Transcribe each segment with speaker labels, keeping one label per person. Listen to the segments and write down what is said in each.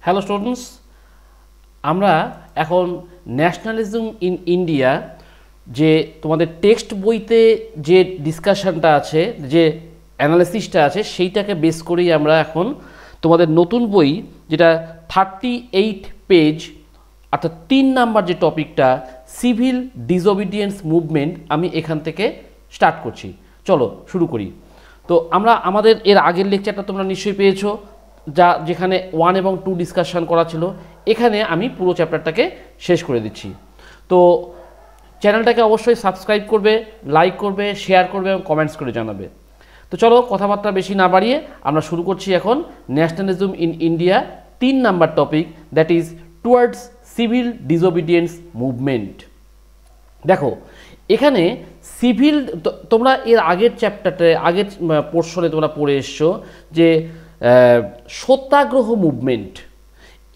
Speaker 1: Hello students, আমরা এখন nationalism in India যে তোমাদের টেক্সট বইতে যে ডিসকাশনটা আছে, যে অ্যানালিসিসটা আছে, সেইটাকে বেস করেই আমরা এখন তোমাদের নতুন বই যেটা 38 পেজ অর্থাৎ 3 নাম্বার যে টপিকটা সিভিল ডিসওবিডিয়েন্স মুভমেন্ট, আমি এখান থেকে স্টার্ট করছি। চলো শুরু করি। তো আমরা আমাদের এর আগের লেকচারটা তোমরা নিশ্চয়ই পেয়েছো, যেখানে 1 এবং 2 ডিসকাশন করা ছিল। এখানে আমি পুরো চ্যাপ্টারটাকে শেষ করে দিচ্ছি। তো চ্যানেলটাকে অবশ্যই সাবস্ক্রাইব করবে, লাইক করবে, শেয়ার করবে এবং কমেন্টস করে জানাবে। তো চলো কথাবার্তা বেশি না বাড়িয়ে আমরা শুরু করছি এখন nationalism in India 3 number topic, that is towards civil disobedience movement. দেখো এখানে সিভিল, তোমরা এর আগের চ্যাপ্টারটা আগের পোর্শনে তোমরা পড়ে এসছো যে সত্যাগ্রহ মুভমেন্ট।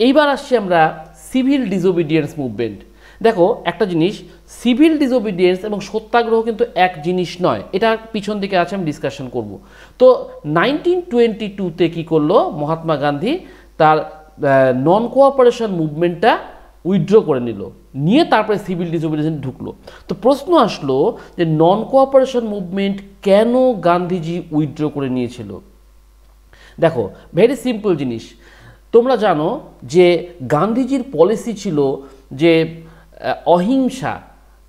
Speaker 1: এইবার আসছি আমরা সিভিল ডিসওবিডিয়েন্স মুভমেন্ট। দেখো একটা জিনিস, সিভিল ডিসওবিডিয়েন্স এবং সত্যাগ্রহ কিন্তু এক জিনিস নয়, এটা পিছন দিকে আছে, আমি ডিসকাশন করব। তো 1922-তে কী করলো মহাত্মা গান্ধী, তার নন কোঅপারেশন মুভমেন্টটা উইথড্র করে নিয়ে তারপরে সিভিল ডিসওবিডিয়েন্স ঢুকলো। তো প্রশ্ন আসলো যে নন কোঅপারেশন মুভমেন্ট কেন গান্ধীজি উইথড্র করে নিয়েছিল। দেখো ভেরি সিম্পল জিনিস, তোমরা জানো যে গান্ধীজির পলিসি ছিল যে অহিংসা,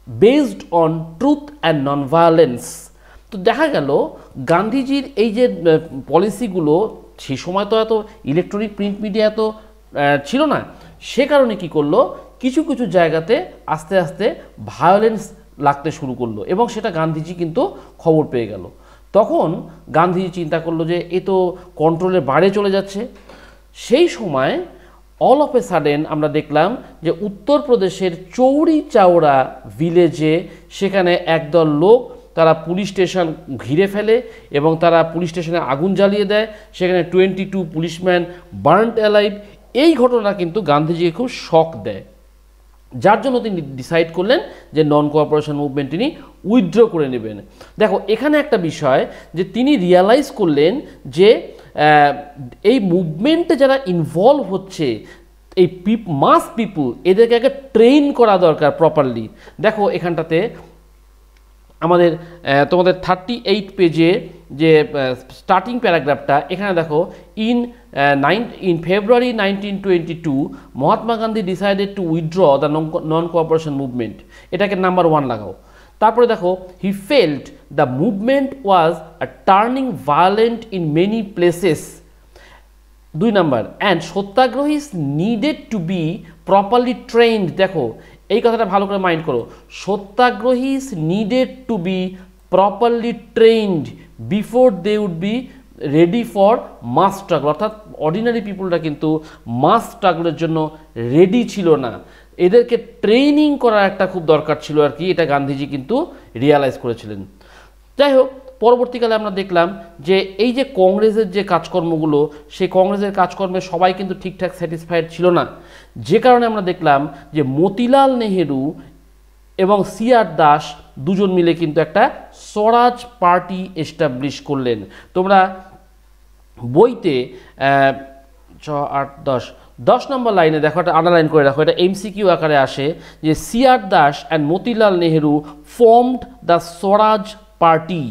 Speaker 1: based on truth and non violence. তো দেখা গেল গান্ধীজির এই যে পলিসিগুলো, সেই সময় তো এত ইলেকট্রনিক প্রিন্ট মিডিয়া তো ছিল না, সে কারণে কি করলো, কিছু কিছু জায়গাতে আস্তে আস্তে ভায়োলেন্স লাগতে শুরু করলো এবং সেটা গান্ধীজি কিন্তু খবর পেয়ে গেল। তখন গান্ধীজি চিন্তা করলো যে এ তো কন্ট্রোলের বাইরে চলে যাচ্ছে। সেই সময় অল অফ এ সাডেন আমরা দেখলাম যে উত্তরপ্রদেশের চৌরি চাওড়া ভিলেজে সেখানে একদল লোক তারা পুলিশ স্টেশন ঘিরে ফেলে এবং তারা পুলিশ স্টেশনে আগুন জ্বালিয়ে দেয়। সেখানে 22 পুলিশম্যান বার্নড অ্যালাইভ। এই ঘটনা কিন্তু গান্ধীজিকে খুব শক দেয়, যার জন্য তিনি ডিসাইড করলেন যে নন কোঅপারেশন মুভমেন্ট তিনি উইথড্র করে নেবেন। দেখো এখানে একটা বিষয় যে তিনি রিয়ালাইজ করলেন যে এই মুভমেন্টে যারা ইনভলভ হচ্ছে, এই মাস পিপুল, এদেরকে আগে ট্রেন করা দরকার প্রপারলি। দেখো এখানটাতে আমাদের তোমাদের 38 পেজে যে স্টার্টিং প্যারাগ্রাফটা, এখানে দেখো in February 1922 Mahatma Gandhi decided to withdraw the non cooperation movement. এটাকে নাম্বার 1 লাগাও। তারপরে দেখো he felt the movement was a turning violent in many places. 2 number, and satyagrahis needed to be properly trained. দেখো এই কথাটা ভালো করে মাইন্ড করো, satyagrahis needed to be properly trained before they would be ready for mass struggle. অর্থাৎ ordinary পিপুলরা কিন্তু mass স্ট্রাগলের জন্য রেডি ছিল না, এদেরকে ট্রেনিং করার একটা খুব দরকার ছিল আর কি। এটা গান্ধীজি কিন্তু রিয়ালাইজ করেছিলেন। যাই হোক, পরবর্তীকালে আমরা দেখলাম যে এই যে কংগ্রেসের যে কাজকর্মগুলো, সেই কংগ্রেসের কাজকর্মে সবাই কিন্তু ঠিকঠাক স্যাটিসফাইড ছিল না, যে কারণে আমরা দেখলাম যে মতিলাল নেহেরু এবং CR দাস দুজন মিলে কিন্তু একটা স্বরাজ পার্টি এস্টাবলিশ করলেন। তোমরা বইতে 10 নম্বর লাইনে দেখো, এটা আন্ডারলাইন করে রাখো, এটা MCQ আকারে আসে যে CR Das and Motilal Nehru formed the Swaraj party.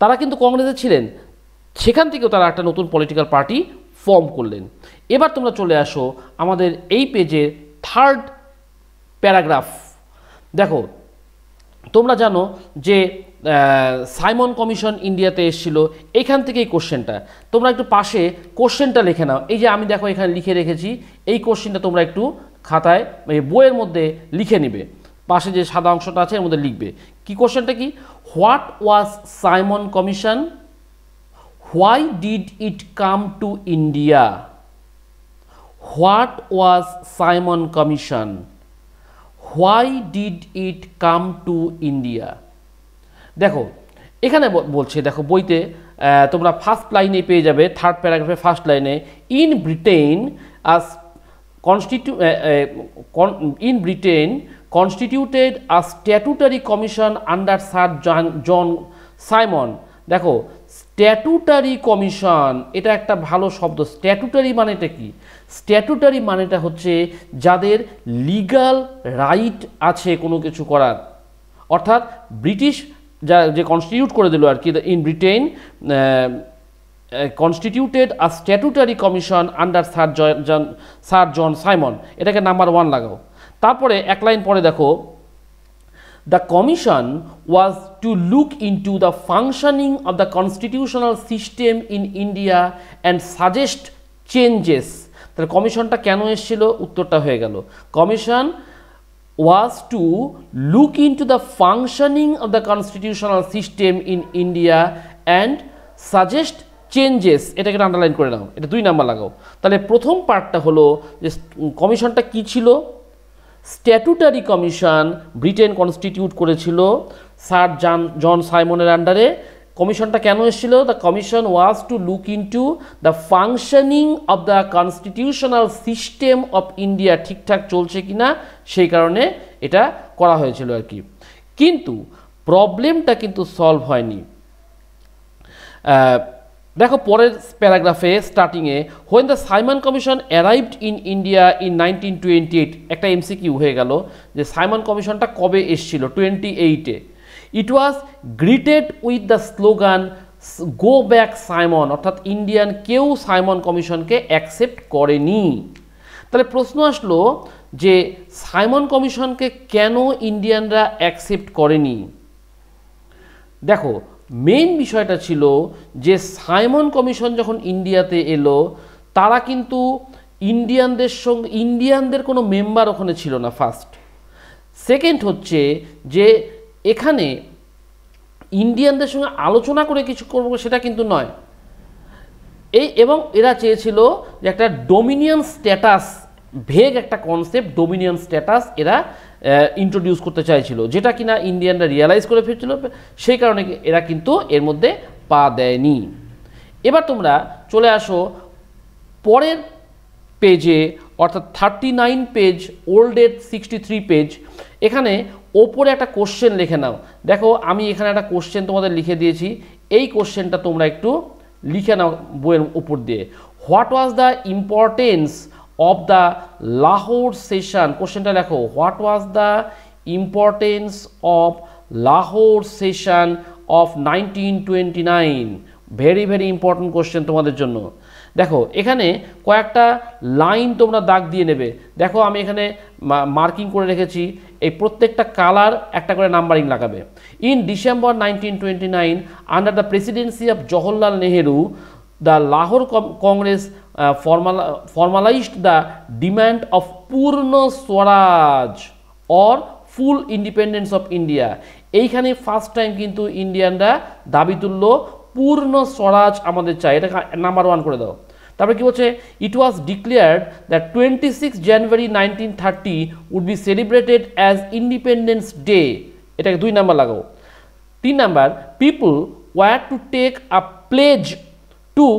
Speaker 1: তারা কিন্তু কংগ্রেসে ছিলেন, সেখান থেকেও তারা একটা নতুন পলিটিক্যাল পার্টি ফর্ম করলেন। এবার তোমরা চলে আসো আমাদের এই পেজের 3rd প্যারাগ্রাফ। দেখো তোমরা জানো যে সাইমন কমিশন ইন্ডিয়াতে এসেছিল, এখান থেকেই কোশ্চেনটা। তোমরা একটু পাশে কোশ্চেনটা লিখে নাও। এই যে আমি দেখো এখানে লিখে রেখেছি, এই কোশ্চেনটা তোমরা একটু খাতায় বইয়ের মধ্যে লিখে নিবে। পাশে যে সাদা অংশটা আছে এর মধ্যে লিখবে। কি কোশ্চেনটা কি? What was Simon Commission? Why did it come to India? What was Simon Commission? Why did it come to India? দেখো এখানে বলছে, দেখো বইতে তোমরা ফার্স্ট লাইনে পেয়ে যাবে, 3rd প্যারাগ্রাফে ফার্স্ট লাইনে, in Britain constituted a statutory commission under Sir John Simon। দেখো স্ট্যাটুটারি কমিশন, এটা একটা ভালো শব্দ। স্ট্যাটুটারি মানেটা কি? স্ট্যাটুটারি মানেটা হচ্ছে যাদের লিগ্যাল রাইট আছে কোনো কিছু করার, অর্থাৎ ব্রিটিশ যে কনস্টিটিউট করে দিল আর কি, in Britain constituted a statutory commission under Sir John Simon, এটাকে নাম্বার 1 লাগাও। তারপরে এক লাইন পরে দেখো, the commission was to look into the functioning of the constitutional system in India and suggest changes। তাহলে কমিশনটা কেন এসেছিল, উত্তরটা হয়ে গেল, commission was to look into the functioning of the constitutional system in India and suggest changes, এটাকে underline করে নাও, এটা 2 number লাগাও। তাহলে প্রথম পার্টটা হলো যে কমিশনটা কি ছিল, স্ট্যাটুটারি কমিশন, ব্রিটেন কনস্টিটিউট করেছিল স্যার জন সাইমনের আন্ডারে। কমিশনটা কেন এসেছিল, the commission was to look into the functioning of the constitutional system of India, ঠিকঠাক চলছে কিনা, সেই কারণে এটা করা হয়েছিল আর কি। কিন্তু প্রবলেমটা কিন্তু সলভ হয়নি। দেখো পরের প্যারাগ্রাফে স্টার্টিংয়ে, when the Simon Commission arrived in India in 1928, একটা এমসিকিউ হয়ে গেল যে সাইমন কমিশনটা কবে এসেছিল, 28-এ। It was greeted with the slogan go back Simon, অর্থাৎ ইন্ডিয়ান কেউ সাইমন কমিশনকে অ্যাকসেপ্ট করেনি। তাহলে প্রশ্ন আসলো যে সাইমন কমিশনকে কেন ইন্ডিয়ানরা অ্যাকসেপ্ট করেনি। দেখো মেইন বিষয়টা ছিল যে সাইমন কমিশন যখন ইন্ডিয়াতে এলো, তারা কিন্তু ইন্ডিয়ানদের কোনো মেম্বার ওখানে ছিল না, ফার্স্ট। সেকেন্ড হচ্ছে যে এখানে ইন্ডিয়ানদের সঙ্গে আলোচনা করে কিছু করবো সেটা কিন্তু নয়, এবং এরা চেয়েছিল যে একটা ডোমিনিয়ন স্ট্যাটাস, ভেগ একটা কনসেপ্ট ডোমিনিয়ন স্ট্যাটাস এরা ইন্ট্রোডিউস করতে চাইছিল, যেটা কিনা ইন্ডিয়ানরা রিয়ালাইজ করে ফেলছিল, সেই কারণে এরা কিন্তু এর মধ্যে পা দেয়নি। এবার তোমরা চলে আসো পরের পেজে, অর্থাৎ 39 পেজ, ওল্ডের 63 পেজ। এখানে ওপরে একটা কোশ্চেন লিখে নাও। দেখো আমি এখানে একটা কোশ্চেন তোমাদের লিখে দিয়েছি, এই কোশ্চেনটা তোমরা একটু লিখে নাও বইয়ের উপর দিয়ে। What was the importance of the Lahore session, কোশ্চেনটা লেখো, what was the importance of Lahore session of 1929। Very very important question তোমাদের জন্য। দেখো এখানে কয়েকটা লাইন তোমরা দাগ দিয়ে নেবে। দেখো আমি এখানে মার্কিং করে রেখেছি, এই প্রত্যেকটা কালার একটা করে নাম্বারিং লাগাবে। In December 1929 under the Presidency of Jawaharlal Nehru, the Lahore Congress formalized the demand of Purna Swaraj or full independence of India। এইখানে ফার্স্ট টাইম কিন্তু ইন্ডিয়ানরা দাবি তুলল পূর্ণ স্বরাজ আমাদের চাই, এটা নাম্বার 1 করে দাও। তারপরে কি বলছে, it was declared that 26 January 1930 would be celebrated as Independence Day, এটাকে 2 নাম্বার লাগাও। 3 number, people were to take a pledge to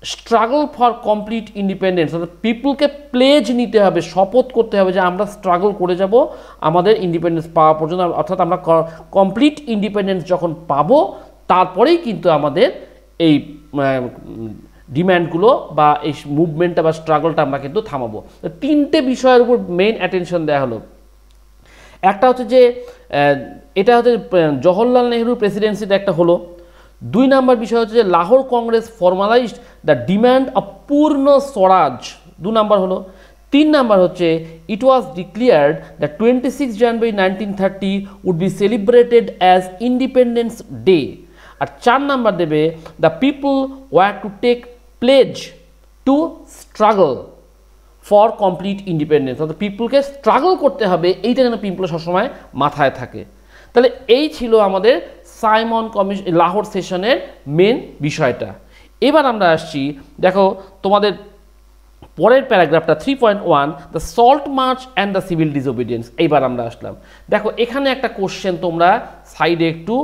Speaker 1: struggle for complete independence, অর্থাৎ পিপুলকে প্লেজ নিতে হবে, শপথ করতে হবে যে আমরা স্ট্রাগল করে যাব আমাদের ইন্ডিপেন্ডেন্স পাওয়া পর্যন্ত, অর্থাৎ আমরা কমপ্লিট ইন্ডিপেন্ডেন্স যখন পাবো তারপরেই কিন্তু আমাদের এই ডিম্যান্ডগুলো বা এই মুভমেন্টটা বা স্ট্রাগলটা আমরা কিন্তু থামাবো। 3টে বিষয়ের উপর মেইন অ্যাটেনশন দেওয়া হলো। একটা হচ্ছে যে এটা হচ্ছে জওহরলাল নেহরুর প্রেসিডেন্সিটা একটা হলো। 2 নাম্বার বিষয় হচ্ছে যে Lahore Congress formalised the demand of Purna Swaraj, 2 number হলো। 3 নাম্বার হচ্ছে it was declared the 26 January 1930 would be celebrated as Independence Day. আর 4 নাম্বার দেবে the people were to take pledge to struggle for complete independence, অর্থাৎ পিপলকে স্ট্রাগল করতে হবে, এইটা যেন পিপল সবসময় মাথায় থাকে। তাহলে এই ছিল আমাদের সাইমন কমিশন লাহোর সেশনের মেন বিষয়টা। এবার আমরা আসছি, দেখো তোমাদের পরের প্যারাগ্রাফটা 3.1, the salt march and the civil disobedience. এইবার আমরা আসলাম, দেখো এখানে একটা কোশ্চেন তোমরা সাইডে একটু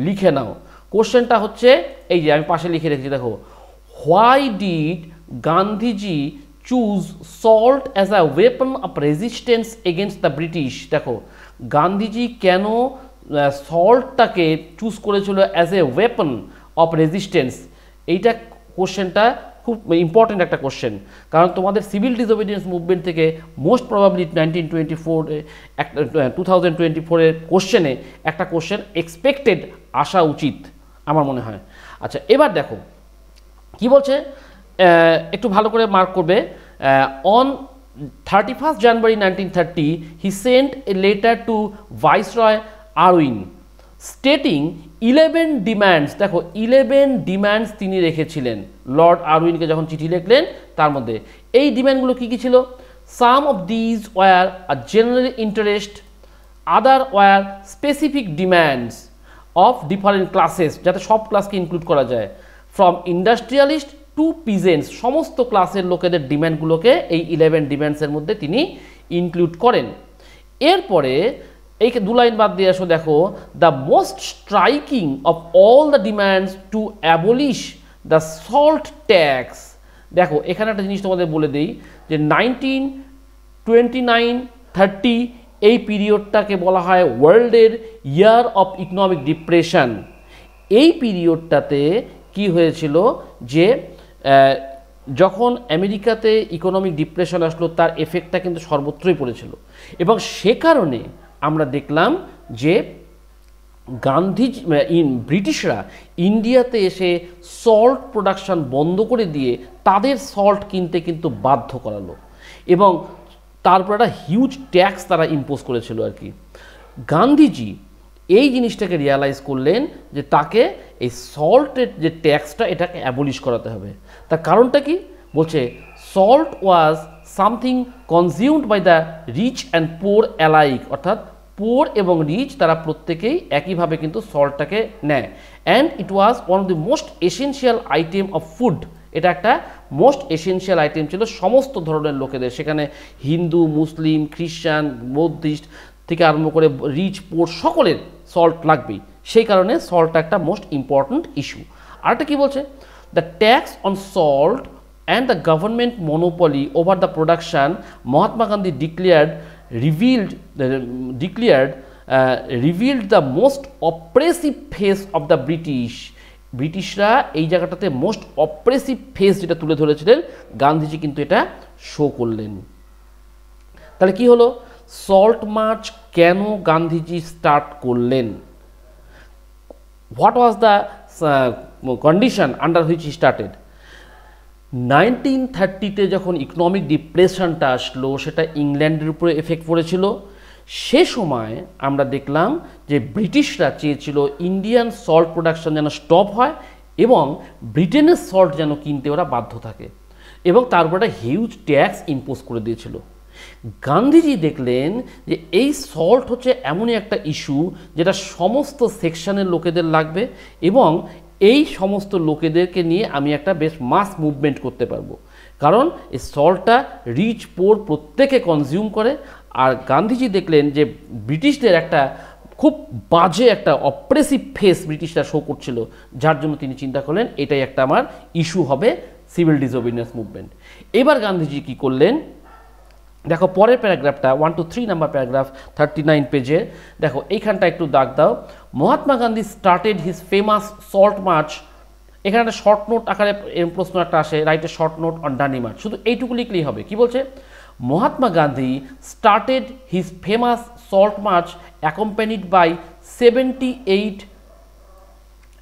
Speaker 1: লিখে নাও। কোশ্চেনটা হচ্ছে এই যে আমি পাশে লিখে রেখেছি, দেখো, why did Gandhiji choose salt as a weapon of resistance against the British. দেখো গান্ধীজি কেন সল্টটাকে চুজ করেছিল as a weapon, of resistance. এইটা কোশ্চেনটা খুব ইম্পর্টেন্ট একটা কোশ্চেন, কারণ তোমাদের সিভিল ডিসোবিডিয়েন্স মুভমেন্ট থেকে মোস্ট প্রবাবলি 1924 একটা 2024-এর কোশ্চেনে একটা কোশ্চেন এক্সপেক্টেড আসা উচিত আমার মনে হয়। আচ্ছা, এবার দেখো কি বলছে, একটু ভালো করে মার্ক করবে। On 31st January 1930 he sent a letter to Viceroy Irwin stating 11 demands. দেখো 11 ডিম্যান্ডস তিনি রেখেছিলেন লর্ড আরউইনকে যখন চিঠি লিখলেন, তার মধ্যে এই ডিম্যান্ডগুলো কী কী ছিল? Some of these were a general interest, other were specific demands of different classes, যাতে সব ক্লাসকে ইনক্লুড করা যায়, ফ্রম ইন্ডাস্ট্রিয়ালিস্ট টু পিজেন্টস, সমস্ত ক্লাসের লোকেদের ডিম্যান্ডগুলোকে এই 11 ডিম্যান্ডসের মধ্যে তিনি ইনক্লুড করেন। এরপরে এই 2 লাইন বাদ দিয়ে আসো, দেখো the most striking of all the demands two abolish the salt tax. দেখো এখানে একটা জিনিস তোমাদের বলে দিই যে 1929-30 এই পিরিয়ডটাকে বলা হয় ওয়ার্ল্ডের ইয়ার অফ ইকোনমিক ডিপ্রেশন। এই পিরিয়ডটাতে কি হয়েছিল যে যখন আমেরিকাতে ইকোনমিক ডিপ্রেশন আসলো, তার এফেক্টটা কিন্তু সর্বত্রই পড়েছিল, এবং সে কারণে আমরা দেখলাম যে ব্রিটিশরা ইন্ডিয়াতে এসে সল্ট প্রোডাকশন বন্ধ করে দিয়ে তাদের সল্ট কিনতে কিন্তু বাধ্য করালো, এবং তারপর একটা হিউজ ট্যাক্স তারা ইম্পোজ করেছিল আর কি। গান্ধীজি এই জিনিসটাকে রিয়ালাইজ করলেন যে তাকে এই সল্টের যে ট্যাক্সটা এটাকে অ্যাবলিশ করাতে হবে। তার কারণটা কি বলছে, salt was something consumed by the rich and poor alike, অর্থাৎ পোর এবং রিচ তারা প্রত্যেকেই একইভাবে কিন্তু সল্টটাকে নেয়, and it was one of the most essential item of food. এটা একটা মোস্ট এসেনশিয়াল আইটেম ছিল সমস্ত ধরনের লোকেদের, সেখানে হিন্দু, মুসলিম, খ্রিস্টান, বৌদ্ধিস্ট থেকে আরম্ভ করে রিচ পোর সকলের সল্ট লাগবেই, সেই কারণে সল্টটা একটা মোস্ট ইম্পর্ট্যান্ট ইস্যু। আরেকটা কি বলছে, the tax on salt and the government monopoly over the production, Mahatma Gandhi revealed the most oppressive face of the British. ব্রিটিশরা এই জায়গাটাতে মোস্ট অপ্রেসিভ ফেস যেটা তুলে ধরেছিলেন, গান্ধীজি কিন্তু এটা শো করলেন। তাহলে কি হলো, সল্ট মার্চ কেন গান্ধীজি স্টার্ট করলেন? What was the condition under which he started? 1930-তে যখন ইকোনমিক ডিপ্রেশনটা আসলো, সেটা ইংল্যান্ডের উপরে এফেক্ট পড়েছিল। সে সময় আমরা দেখলাম যে ব্রিটিশরা চেয়েছিল ইন্ডিয়ান সল্ট প্রোডাকশন যেন স্টপ হয় এবং ব্রিটেনের সল্ট যেন কিনতে ওরা বাধ্য থাকে, এবং তারপর একটা হিউজ ট্যাক্স ইম্পোজ করে দিয়েছিল। গান্ধীজি দেখলেন যে এই সল্ট হচ্ছে এমনই একটা ইস্যু যেটা সমস্ত সেকশনের লোকেদের লাগবে, এবং এই সমস্ত লোকেদেরকে নিয়ে আমি একটা বেশ মাস মুভমেন্ট করতে পারবো, কারণ এই সল্টটা রিচ পোর প্রত্যেকে কনজিউম করে। আর গান্ধীজি দেখলেন যে ব্রিটিশদের একটা খুব বাজে একটা অপ্রেসিভ ফেস ব্রিটিশরা শো করছিল, যার জন্য তিনি চিন্তা করলেন এটাই একটা আমার ইস্যু হবে, সিভিল ডিসোবিডিয়েন্স মুভমেন্ট। এবার গান্ধীজি কি করলেন, দেখো পরের প্যারাগ্রাফটা 1 to 3 নাম্বার প্যারাগ্রাফ 39 পেজে, দেখো এইখানটা একটু দাগ দাও। Mahatma Gandhi started his famous salt march. এখানে একটা শর্ট নোট আকারে প্রশ্ন একটা আসে, write a short note on Dandi march, শুধু এইটুকু লিখলেই হবে। কি বলছে, Mahatma Gandhi started his famous salt march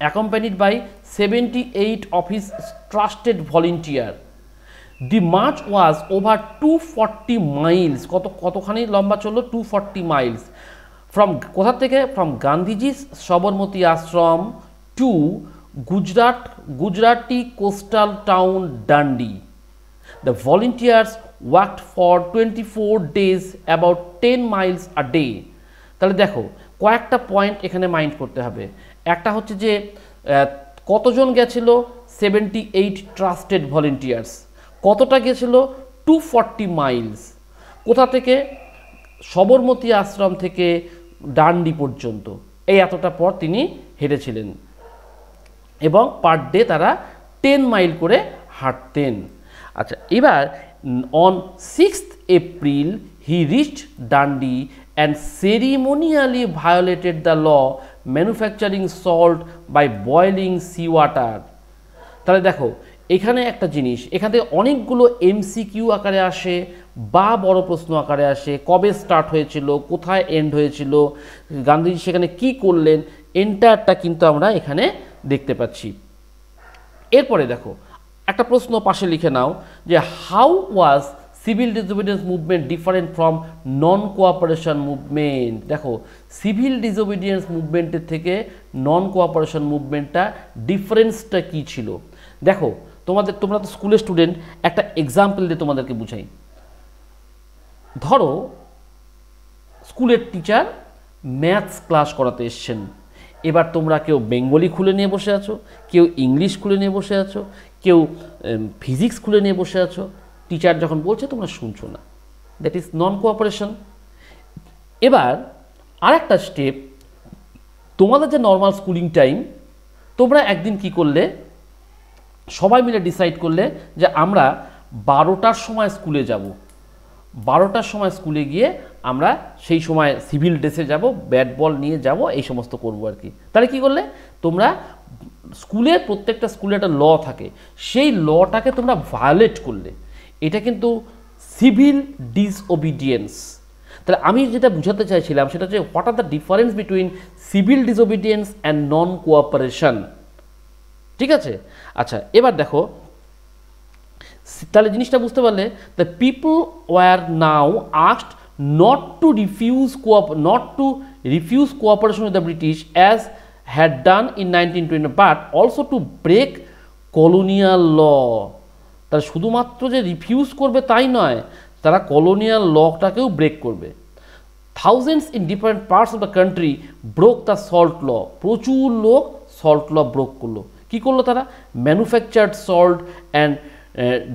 Speaker 1: accompanied by 78 of his trusted volunteer. The march was over 240 miles. কতখানি লম্বা চললো? 240 miles. কোথা থেকে? From Gandhiji's Sabarmati Ashram to Gujarati coastal town Dandi. The volunteers worked for 24 days, about 10 miles a day. তাহলে দেখো কয়েকটা point এখানে mind করতে হবে। একটা হচ্ছে যে কতজন গেছিল? 78 ট্রাস্টেড ভলেন্টিয়ার্স। কতটা গেছিল? 240 মাইলস। কোথা থেকে? সবরমতী আশ্রম থেকে ডান্ডি পর্যন্ত, এই এতটা পথ তিনি হেঁটেছিলেন, এবং পার ডে তারা 10 মাইল করে হাঁটতেন। আচ্ছা, এবার on 6th April he reached Dandi and ceremonially violated the law manufacturing salt by boiling sea water. তাহলে দেখো এখানে একটা জিনিস, এখান থেকে অনেকগুলো এমসিকিউ আকারে আসে বা বড় প্রশ্ন আকারে আসে। কবে স্টার্ট হয়েছিল, কোথায় এন্ড হয়েছিল, গান্ধীজি সেখানে কি করলেন, এন্টারটা কিন্তু আমরা এখানে দেখতে পাচ্ছি। এরপরে দেখো একটা প্রশ্ন পাশে লিখে নাও যে how was civil disobedience movement different from non cooperation movement. দেখো সিভিল ডিসোবিডিয়েন্স মুভমেন্টের থেকে নন কোঅপারেশন মুভমেন্টটা ডিফারেন্সটা কী ছিল। দেখো তোমরা তো স্কুলের স্টুডেন্ট, একটা এক্সাম্পল দিয়ে তোমাদেরকে বুঝাই। ধরো স্কুলের টিচার ম্যাথস ক্লাস করাতে এসছেন, এবার তোমরা কেউ বেঙ্গলি খুলে নিয়ে বসে আছো, কেউ ইংলিশ খুলে নিয়ে বসে আছো, কেউ ফিজিক্স খুলে নিয়ে বসে আছো। টিচার যখন বলছে তোমরা শুনছো না, দ্যাট ইজ নন কোঅপারেশন। এবার আরেকটা স্টেপ, তোমাদের যে নর্মাল স্কুলিং টাইম, তোমরা একদিন কি করলে, সবাই মিলে ডিসাইড করলে যে আমরা 12টার সময় স্কুলে যাব, 12টার সময় স্কুলে গিয়ে আমরা সেই সময় সিভিল ড্রেসে যাব, ব্যাট বল নিয়ে যাব, এই সমস্ত করবো আর কি। তাহলে কি করলে তোমরা স্কুলে, প্রত্যেকটা স্কুলে একটা ল থাকে, সেই লটাকে তোমরা ভায়োলেট করলে। এটা কিন্তু সিভিল ডিসওবিডিয়েন্স। তাহলে আমি যেটা বুঝাতে চাইছিলাম সেটা হচ্ছে what are the difference between civil disobedience and non cooperation. ঠিক আছে, আচ্ছা এবার দেখো তাহলে জিনিসটা বুঝতে পারলে, the people were now asked not to refuse cooperation with the British as had done in 1920, but also to break colonial law. তারা শুধুমাত্র যে রিফিউজ করবে তাই নয়, তারা কলোনিয়াল লটাকেও ব্রেক করবে। Thousands in different parts of the country broke the salt law. প্রচুর লোক সল্ট ল ব্রোক করলো। কি করলো তারা? Manufactured salt and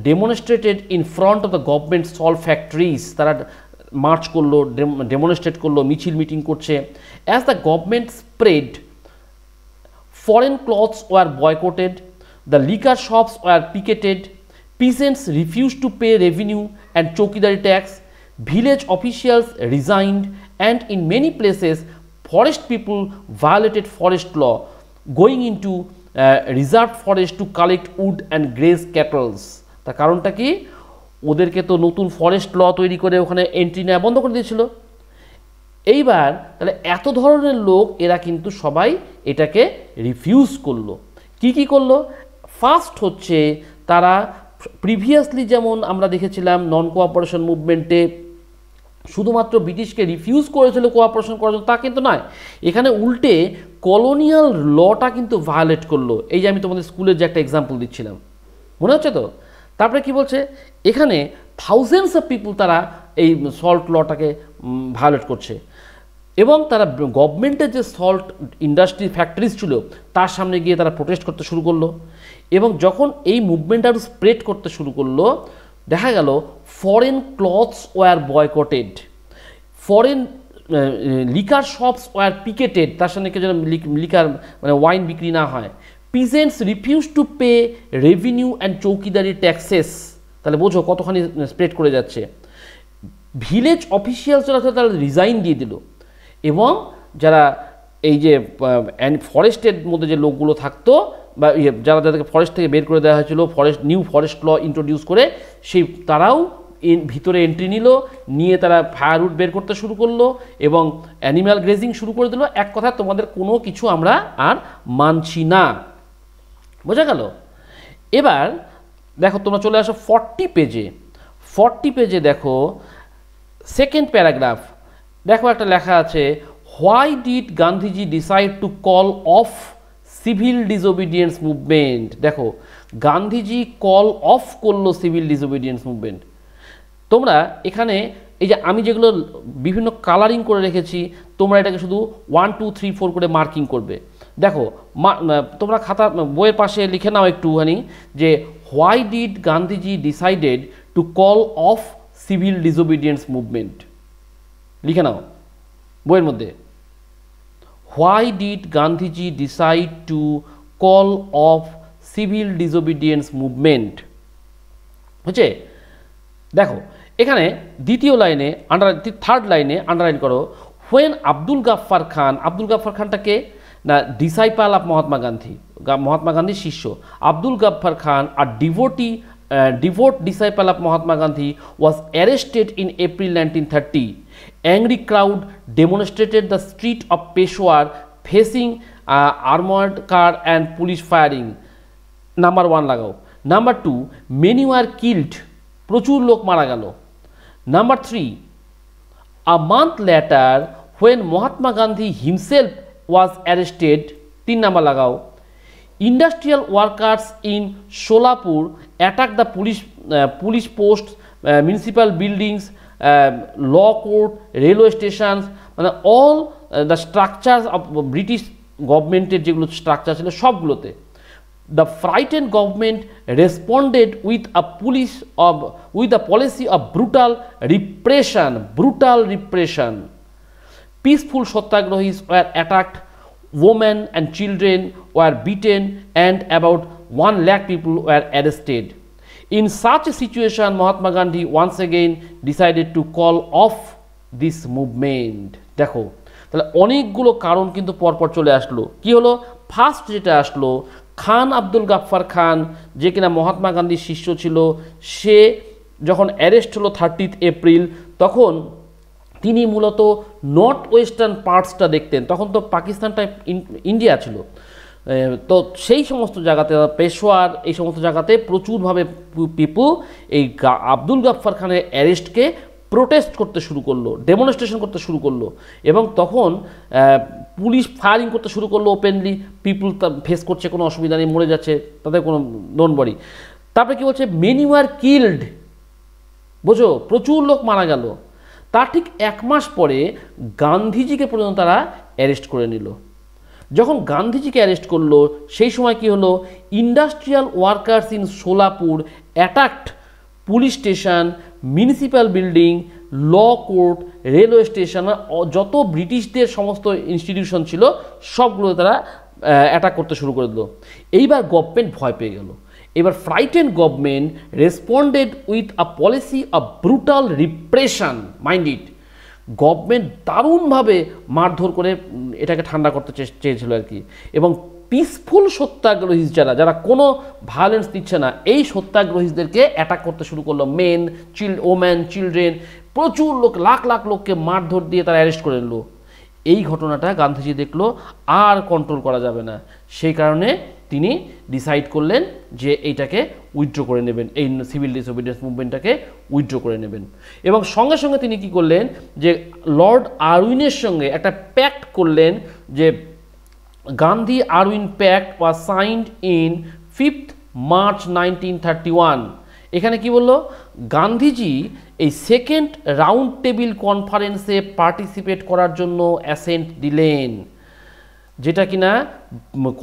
Speaker 1: demonstrated in front of the government salt factories. তারা মার্চ করলো, ডেমনস্ট্রেট করলো, মিছিল মিটিং করছে। As the government spread, foreign clothes were boycotted, the liquor shops were picketed, peasants refused to pay revenue and chowkidari tax, village officials resigned, and in many places forest people violated forest law, going into reserved forest to collect wood and graze cattle. তার কারণটা কি? ওদেরকে তো নতুন forest ল তৈরি করে ওখানে entry নেওয়া বন্ধ করে দিয়েছিল। এইবার তাহলে এত ধরনের লোক এরা কিন্তু সবাই এটাকে রিফিউজ করলো। কি করলো? ফার্স্ট হচ্ছে তারা প্রিভিয়াসলি যেমন আমরা দেখেছিলাম নন কোঅপারেশন মুভমেন্টে শুধুমাত্র ব্রিটিশকে রিফিউজ করেছিল কোঅপারেশন করার জন্য, তা কিন্তু নয়, এখানে উল্টে কলোনিয়াল লটা কিন্তু ভায়োলেট করলো। এই যে আমি তোমাদের স্কুলের যে একটা এক্সাম্পল দিচ্ছিলাম, মনে হচ্ছে তো? তারপরে কি বলছে এখানে, থাউজেন্ডস অফ পিপুল তারা এই সল্ট লটাকে ভায়োলেট করছে, এবং তারা গভর্নমেন্টের যে সল্ট ইন্ডাস্ট্রি ফ্যাক্টরিজ ছিল তার সামনে গিয়ে তারা প্রোটেস্ট করতে শুরু করলো। এবং যখন এই মুভমেন্ট আরও স্প্রেড করতে শুরু করলো, দেখা গেল foreign clothes were boycotted, foreign liquor shops were picketed, তার সামনে কেউ যেন লিকার মানে ওয়াইন বিক্রি না হয়। Peasants refuse to pay revenue and chowkidari taxes. তাহলে বোঝো কতখানি স্প্রেড করে যাচ্ছে। ভিলেজ অফিসিয়ালসরা তারা রিজাইন দিয়ে দিল, এবং যারা এই যে ফরেস্টের মধ্যে যে লোকগুলো থাকতো বা যাদেরকে ফরেস্ট থেকে বের করে দেওয়া হয়েছিল, নিউ ফরেস্ট ল ইন্ট্রোডিউস করে, সেই তারাও ভিতরে এন্ট্রি নিয়ে তারা ফায়ারউড বের করতে শুরু করলো এবং অ্যানিম্যাল গ্রেজিং শুরু করে দিল। এক কথা, তোমাদের কোনো কিছু আমরা আর মানছি না। বোঝা গেল? এবার দেখো তোমরা চলে আসো 40 পেজে। 40 পেজে দেখো সেকেন্ড প্যারাগ্রাফ, দেখো একটা লেখা আছে, why did Gandhiji decide to call off civil disobedience movement. দেখো গান্ধীজি কল অফ করলো সিভিল ডিসওবিডিয়েন্স মুভমেন্ট। তোমরা এখানে এই যে আমি যেগুলো বিভিন্ন কালারিং করে রেখেছি, তোমরা এটাকে শুধু 1 2 3 4 করে মার্কিং করবে। দেখো তোমরা খাতা বইয়ের পাশে লিখে নাও একটুখানি যে why did Gandhiji decided to call off civil disobedience movement, লিখে নাও বইয়ের মধ্যে। Why did Gandhiji decide to call off civil disobedience movement? হচ্ছে দেখো এখানে দ্বিতীয় লাইনে থার্ড লাইনে আন্ডারলাইন করো, when আব্দুল গাফফার খান। আব্দুল গাফফার খানটাকে না ডিসাইপল অফ মহাত্মা গান্ধী, মহাত্মা গান্ধীর শিষ্য আব্দুল গাফফার খান আর devout disciple of Mahatma Gandhi was arrested in April 1930. Angry crowd demonstrated the street of Peshawar facing armored car and police firing. Number 1 লাগাও। Number 2, many were killed, প্রচুর লোক মারা গেল। Number 3, a month later when Mahatma Gandhi himself was arrested, 3 number লাগাও। Industrial workers in Solapur attacked the police posts, municipal buildings, law court, railway stations, মানে all the structures of British গভর্নমেন্টের যেগুলো structure ছিল সবগুলোতে। The frightened government responded with a policy of brutal repression. Peaceful Satyagrahis were attacked, women and children were beaten, and about 1 lakh people were arrested. In such a situation, Mahatma Gandhi once again decided to call off this movement. দেখো তাহলে অনেকগুলো কারণ কিন্তু পরপর চলে আসলো। কি হলো? ফার্স্ট যেটা আসলো, খান আব্দুল গাফফার খান, যে কিনা মহাত্মা গান্ধীর শিষ্য ছিল, সে যখন অ্যারেস্ট হলো 30 এপ্রিল, তখন তিনি মূলত নর্থ ওয়েস্টার্ন পার্টসটা দেখতেন। তখন তো পাকিস্তানটা ইন্ডিয়া ছিল, তো সেই সমস্ত জায়গাতে পেশোয়ার এই সমস্ত জায়গাতে প্রচুরভাবে পিপল এই আব্দুল গাফফার খানের অ্যারেস্টকে প্রোটেস্ট করতে শুরু করলো, ডেমনস্ট্রেশন করতে শুরু করলো, এবং তখন পুলিশ ফায়ারিং করতে শুরু করলো ওপেনলি। পিপুল ফেস করছে, কোনো অসুবিধা নেই, মরে যাচ্ছে, তাদের কোনো ডোন্ট ওয়ারি। তারপরে কি বলছে? মেনি ওয়ার কিল্ড, বোঝো, প্রচুর লোক মারা গেল। তার ঠিক 1 মাস পরে গান্ধীজিকে পর্যন্ত তারা অ্যারেস্ট করে নিল। যখন গান্ধীজিকে অ্যারেস্ট করলো, সেই সময় কি হলো? Industrial workers in Solapur attacked police station, municipal building, law court, railway station, যত ব্রিটিশদের সমস্ত ইনস্টিটিউশন ছিল সবগুলো তারা অ্যাটাক করতে শুরু করে দিল। এইবার গভর্নমেন্ট ভয় পেয়ে গেল। এবার frighten government responded with a policy of brutal repression. Mind it, government দারুণভাবে মারধর করে এটাকে ঠান্ডা করতে চেয়েছিল আর কি। এবং পিসফুল সত্যাগ্রহী যারা কোনো ভায়োলেন্স দিচ্ছে না, এই সত্যাগ্রহীদেরকে অ্যাটাক করতে শুরু করলো। মেন, ওম্যান, চিলড্রেন, প্রচুর লোক, লাখ লাখ লোককে মারধর দিয়ে তারা অ্যারেস্ট করে নিল। এই ঘটনাটা গান্ধীজি দেখলো আর কন্ট্রোল করা যাবে না, সেই কারণে তিনি ডিসাইড করলেন যে এইটাকে উইথড্র করে নেবেন, এই সিভিল ডিসওবিডিয়েন্স মুভমেন্টটাকে উইথড্র করে নেবেন। এবং সঙ্গে সঙ্গে তিনি কি করলেন, যে লর্ড আরউইনের সঙ্গে একটা প্যাক্ট করলেন, যে Gandhi Irwin pact was signed in 5th March 1931। এখানে কি বললো? গান্ধীজি এই 2nd রাউন্ড টেবিল কনফারেন্সে পার্টিসিপেট করার জন্য অ্যাসেন্ট দিলেন, যেটা কিনা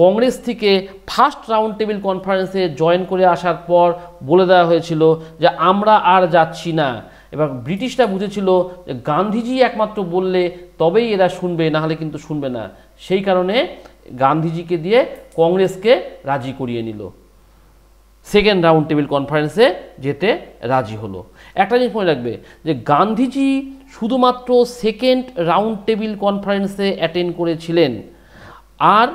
Speaker 1: কংগ্রেস থেকে 1st রাউন্ড টেবিল কনফারেন্সে জয়েন করে আসার পর বলে দেওয়া হয়েছিল যে আমরা আর যাচ্ছি না। এবার ব্রিটিশরা বুঝেছিল যে গান্ধীজি একমাত্র বললে তবেই এরা শুনবে, না হলে কিন্তু শুনবে না। সেই কারণে গান্ধীজিকে দিয়ে কংগ্রেসকে রাজি করিয়ে নিল, 2nd রাউন্ড টেবিল কনফারেন্সে যেতে রাজি হলো। একটা জিনিস মনে রাখবে, যে গান্ধীজি শুধুমাত্র 2nd রাউন্ড টেবিল কনফারেন্সে অ্যাটেন্ড করেছিলেন, আর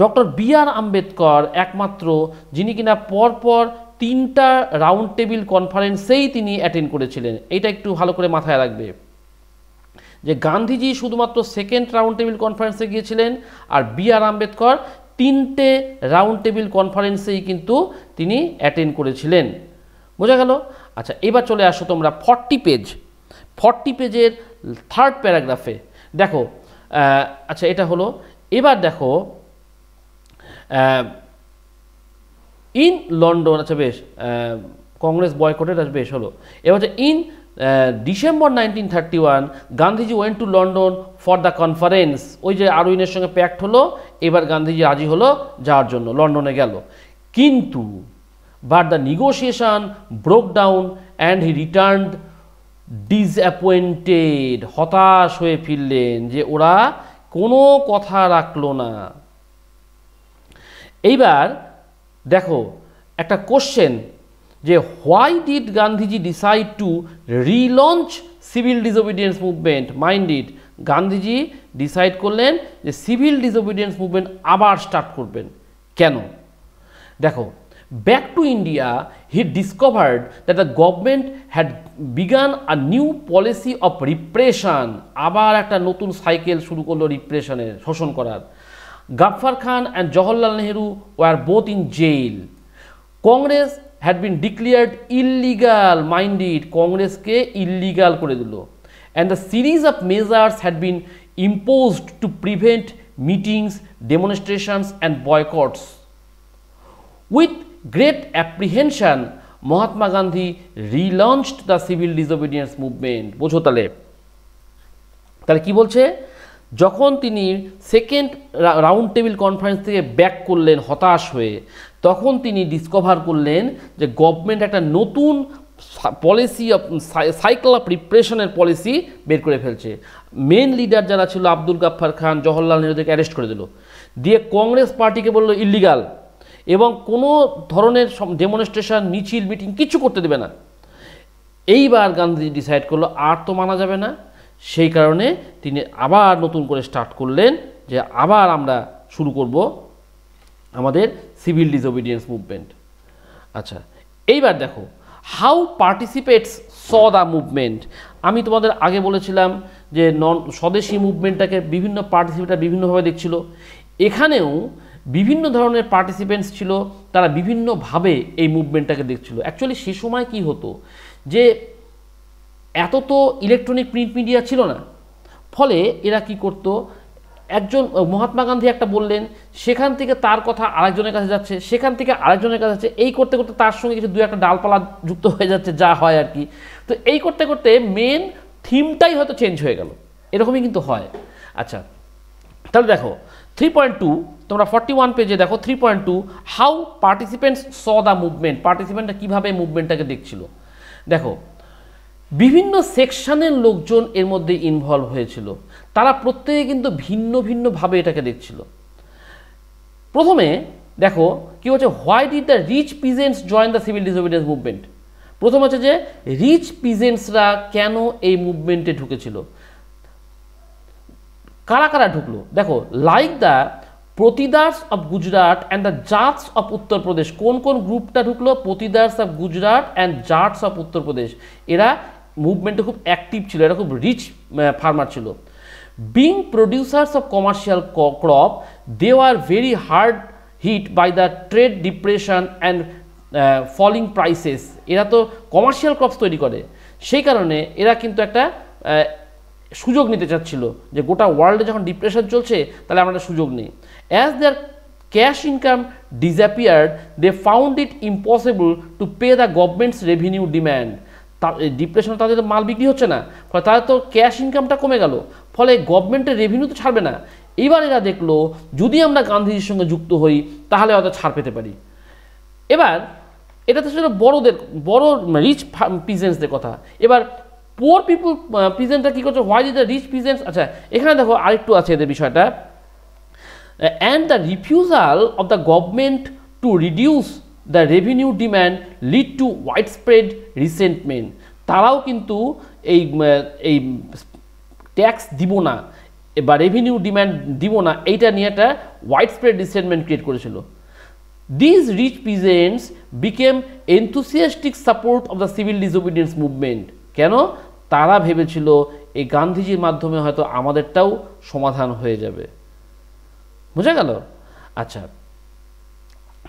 Speaker 1: ডক্টর বি.আর. আম্বেদকর একমাত্র যিনি কিনা পরপর 3টা রাউন্ড টেবিল কনফারেন্সেই তিনি অ্যাটেন্ড করেছিলেন। এটা একটু ভালো করে মাথায় রাখবে, যে গান্ধীজি শুধুমাত্র 2nd রাউন্ড টেবিল কনফারেন্সে গিয়েছিলেন, আর বি.আর. আম্বেদকর 3টে রাউন্ড টেবিল কনফারেন্সেই কিন্তু তিনি অ্যাটেন্ড করেছিলেন। বোঝা গেল? আচ্ছা, এবার চলে আসো তোমরা 40 পেজের 3rd প্যারাগ্রাফে। দেখো, আচ্ছা এটা হলো, এবার দেখো ইন লন্ডন, আচ্ছা বেশ, কংগ্রেস বয়কটেড, আচ্ছা বেশ হলো। এবার হচ্ছে in December 1931 Gandhiji went to London for the conference. ওই যে আরউইনের সঙ্গে প্যাক্ট হলো, এবার গান্ধীজি রাজি হলো যাওয়ার জন্য, লন্ডনে গেল। কিন্তু but the negotiation broke down and he returned disappointed. হতাশ হয়ে ফিরলেন, যে ওরা কোনো কথা রাখলো না। এইবার দেখো একটা কোশ্চেন, যে why did Gandhiji decide to relaunch civil disobedience movement? Mind it, Gandhiji decide করলেন যে সিভিল ডিসোবিডিয়েন্স মুভমেন্ট আবার স্টার্ট করবেন। কেন? দেখো, back to India, he discovered that the government had begun a new policy of repression. আবার একটা নতুন সাইকেল শুরু করলো রিপ্রেশনের, শোষণ করার। গাফফার খান and Jawaharlal Nehru were both in jail. Congress had been declared illegal, minded, কংগ্রেসকে ইল্লিগাল করে দিল। And the series of measures had been imposed to prevent meetings, demonstrations and boycotts. With great apprehension, Mahatma Gandhi relaunched the civil disobedience movement. বোঝো তাহলে কি বলছে? যখন তিনি second round table conference থেকে ব্যাক করলেন হতাশ হয়ে, তখন তিনি ডিসকভার করলেন যে গভর্নমেন্ট একটা নতুন পলিসি অফ সাইকেল অফ রিপ্রেশনের পলিসি বের করে ফেলছে। মেন লিডার যারা ছিল আব্দুল গাফফার খান, জওহরলাল নেহরুদেরকে অ্যারেস্ট করে দিল, দিয়ে কংগ্রেস পার্টিকে বলল ইল্লিগাল, এবং কোনো ধরনের ডেমনস্ট্রেশন, মিছিল, মিটিং কিছু করতে দেবে না। এইবার গান্ধী ডিসাইড করলো আর তো মানা যাবে না, সেই কারণে তিনি আবার নতুন করে স্টার্ট করলেন যে আবার আমরা শুরু করব আমাদের সিভিল ডিসোবিডিয়েন্স মুভমেন্ট। আচ্ছা, এইবার দেখো how participates saw the movement. আমি তোমাদের আগে বলেছিলাম যে স্বদেশী মুভমেন্টটাকে বিভিন্ন পার্টিসিপেটার বিভিন্নভাবে দেখছিল। এখানেও বিভিন্ন ধরনের পার্টিসিপেন্টস ছিল, তারা বিভিন্নভাবে এই মুভমেন্টটাকে দেখছিল। অ্যাকচুয়ালি সে সময় কি হতো যে এত তো ইলেকট্রনিক প্রিন্ট মিডিয়া ছিল না, ফলে এরা কি করতো, একজন মহাত্মা গান্ধী একটা বললেন, সেখান থেকে তার কথা আরেকজনের কাছে যাচ্ছে, সেখান থেকে আরেকজনের কাছে যাচ্ছে, এই করতে করতে তার সঙ্গে কিছু দু একটা ডালপালা যুক্ত হয়ে যাচ্ছে, যা হয় আর কি। তো এই করতে করতে মেন থিমটাই হয়তো চেঞ্জ হয়ে গেল, এরকমই কিন্তু হয়। আচ্ছা, তাহলে দেখো 3.2, তোমরা 41 পেজে দেখো 3.2, how participants saw the movement. পার্টিসিপেন্টরা কীভাবে মুভমেন্টটাকে দেখছিল। দেখো, বিভিন্ন সেকশনের লোকজন এর মধ্যে ইনভলভ হয়েছিল, তারা প্রত্যেকে কিন্তু ভিন্ন ভিন্নভাবে এটাকে দেখছিল। প্রথমে দেখো কি হচ্ছে, why did the rich peasants join the civil disobedience movement. প্রথম হচ্ছে যে রিচ পিজেন্টসরা কেন এই মুভমেন্টে ঢুকেছিল, কারা কারা ঢুকলো। দেখো, like the Patidars of Gujarat and the Jats of Uttar Pradesh. কোন কোন গ্রুপটা ঢুকলো? Patidars of Gujarat and Jats of Uttar Pradesh. এরা মুভমেন্টে খুব অ্যাক্টিভ ছিল, এরা খুব রিচ ফার্মার ছিল। Being producers of commercial crop, they are very hard hit by the trade depression and falling prices. এরা তো কমার্শিয়াল ক্রপস তৈরি করে, সেই কারণে এরা কিন্তু একটা সুযোগ নিতে চাচ্ছিল যে গোটা ওয়ার্ল্ডে যখন ডিপ্রেশন চলছে, তাহলে আমরা সুযোগ নিই। As their cash income disappeared, they found it impossible to pay the government's revenue demand. ডিপ্রেশনে তাদের মাল বিক্রি হচ্ছে না, ফলে তাদের তো ক্যাশ ইনকামটা কমে গেল, ফলে গভর্নমেন্টের রেভিনিউ তো ছাড়বে না। এবার এরা দেখলো যদি আমরা গান্ধীজির সঙ্গে যুক্ত হই তাহলে হয়তো ছাড় পেতে পারি। এবার এটা তো ছিল বড়দের, বড় রিচ পিজেন্টসদের কথা। এবার পোর পিপুল পিজেন্টরা কী করছে, why did the rich peasants. আচ্ছা, এখানে দেখো আরেকটু আছে এদের বিষয়টা। And the refusal of the government to reduce the revenue demand lead to wide spread resentment. তারাও কিন্তু এই ট্যাক্স দিব না বা রেভিনিউ ডিম্যান্ড দিব না, এইটা নিয়ে একটা ওয়াইড স্প্রেড রিসেন্টমেন্ট ক্রিয়েট করেছিল। This rich peasants became enthusiastic support of the civil disobedience movement. কেন? তারা ভেবেছিল এই গান্ধীজির মাধ্যমে হয়তো আমাদেরটাও সমাধান হয়ে যাবে। বোঝা গেল? আচ্ছা,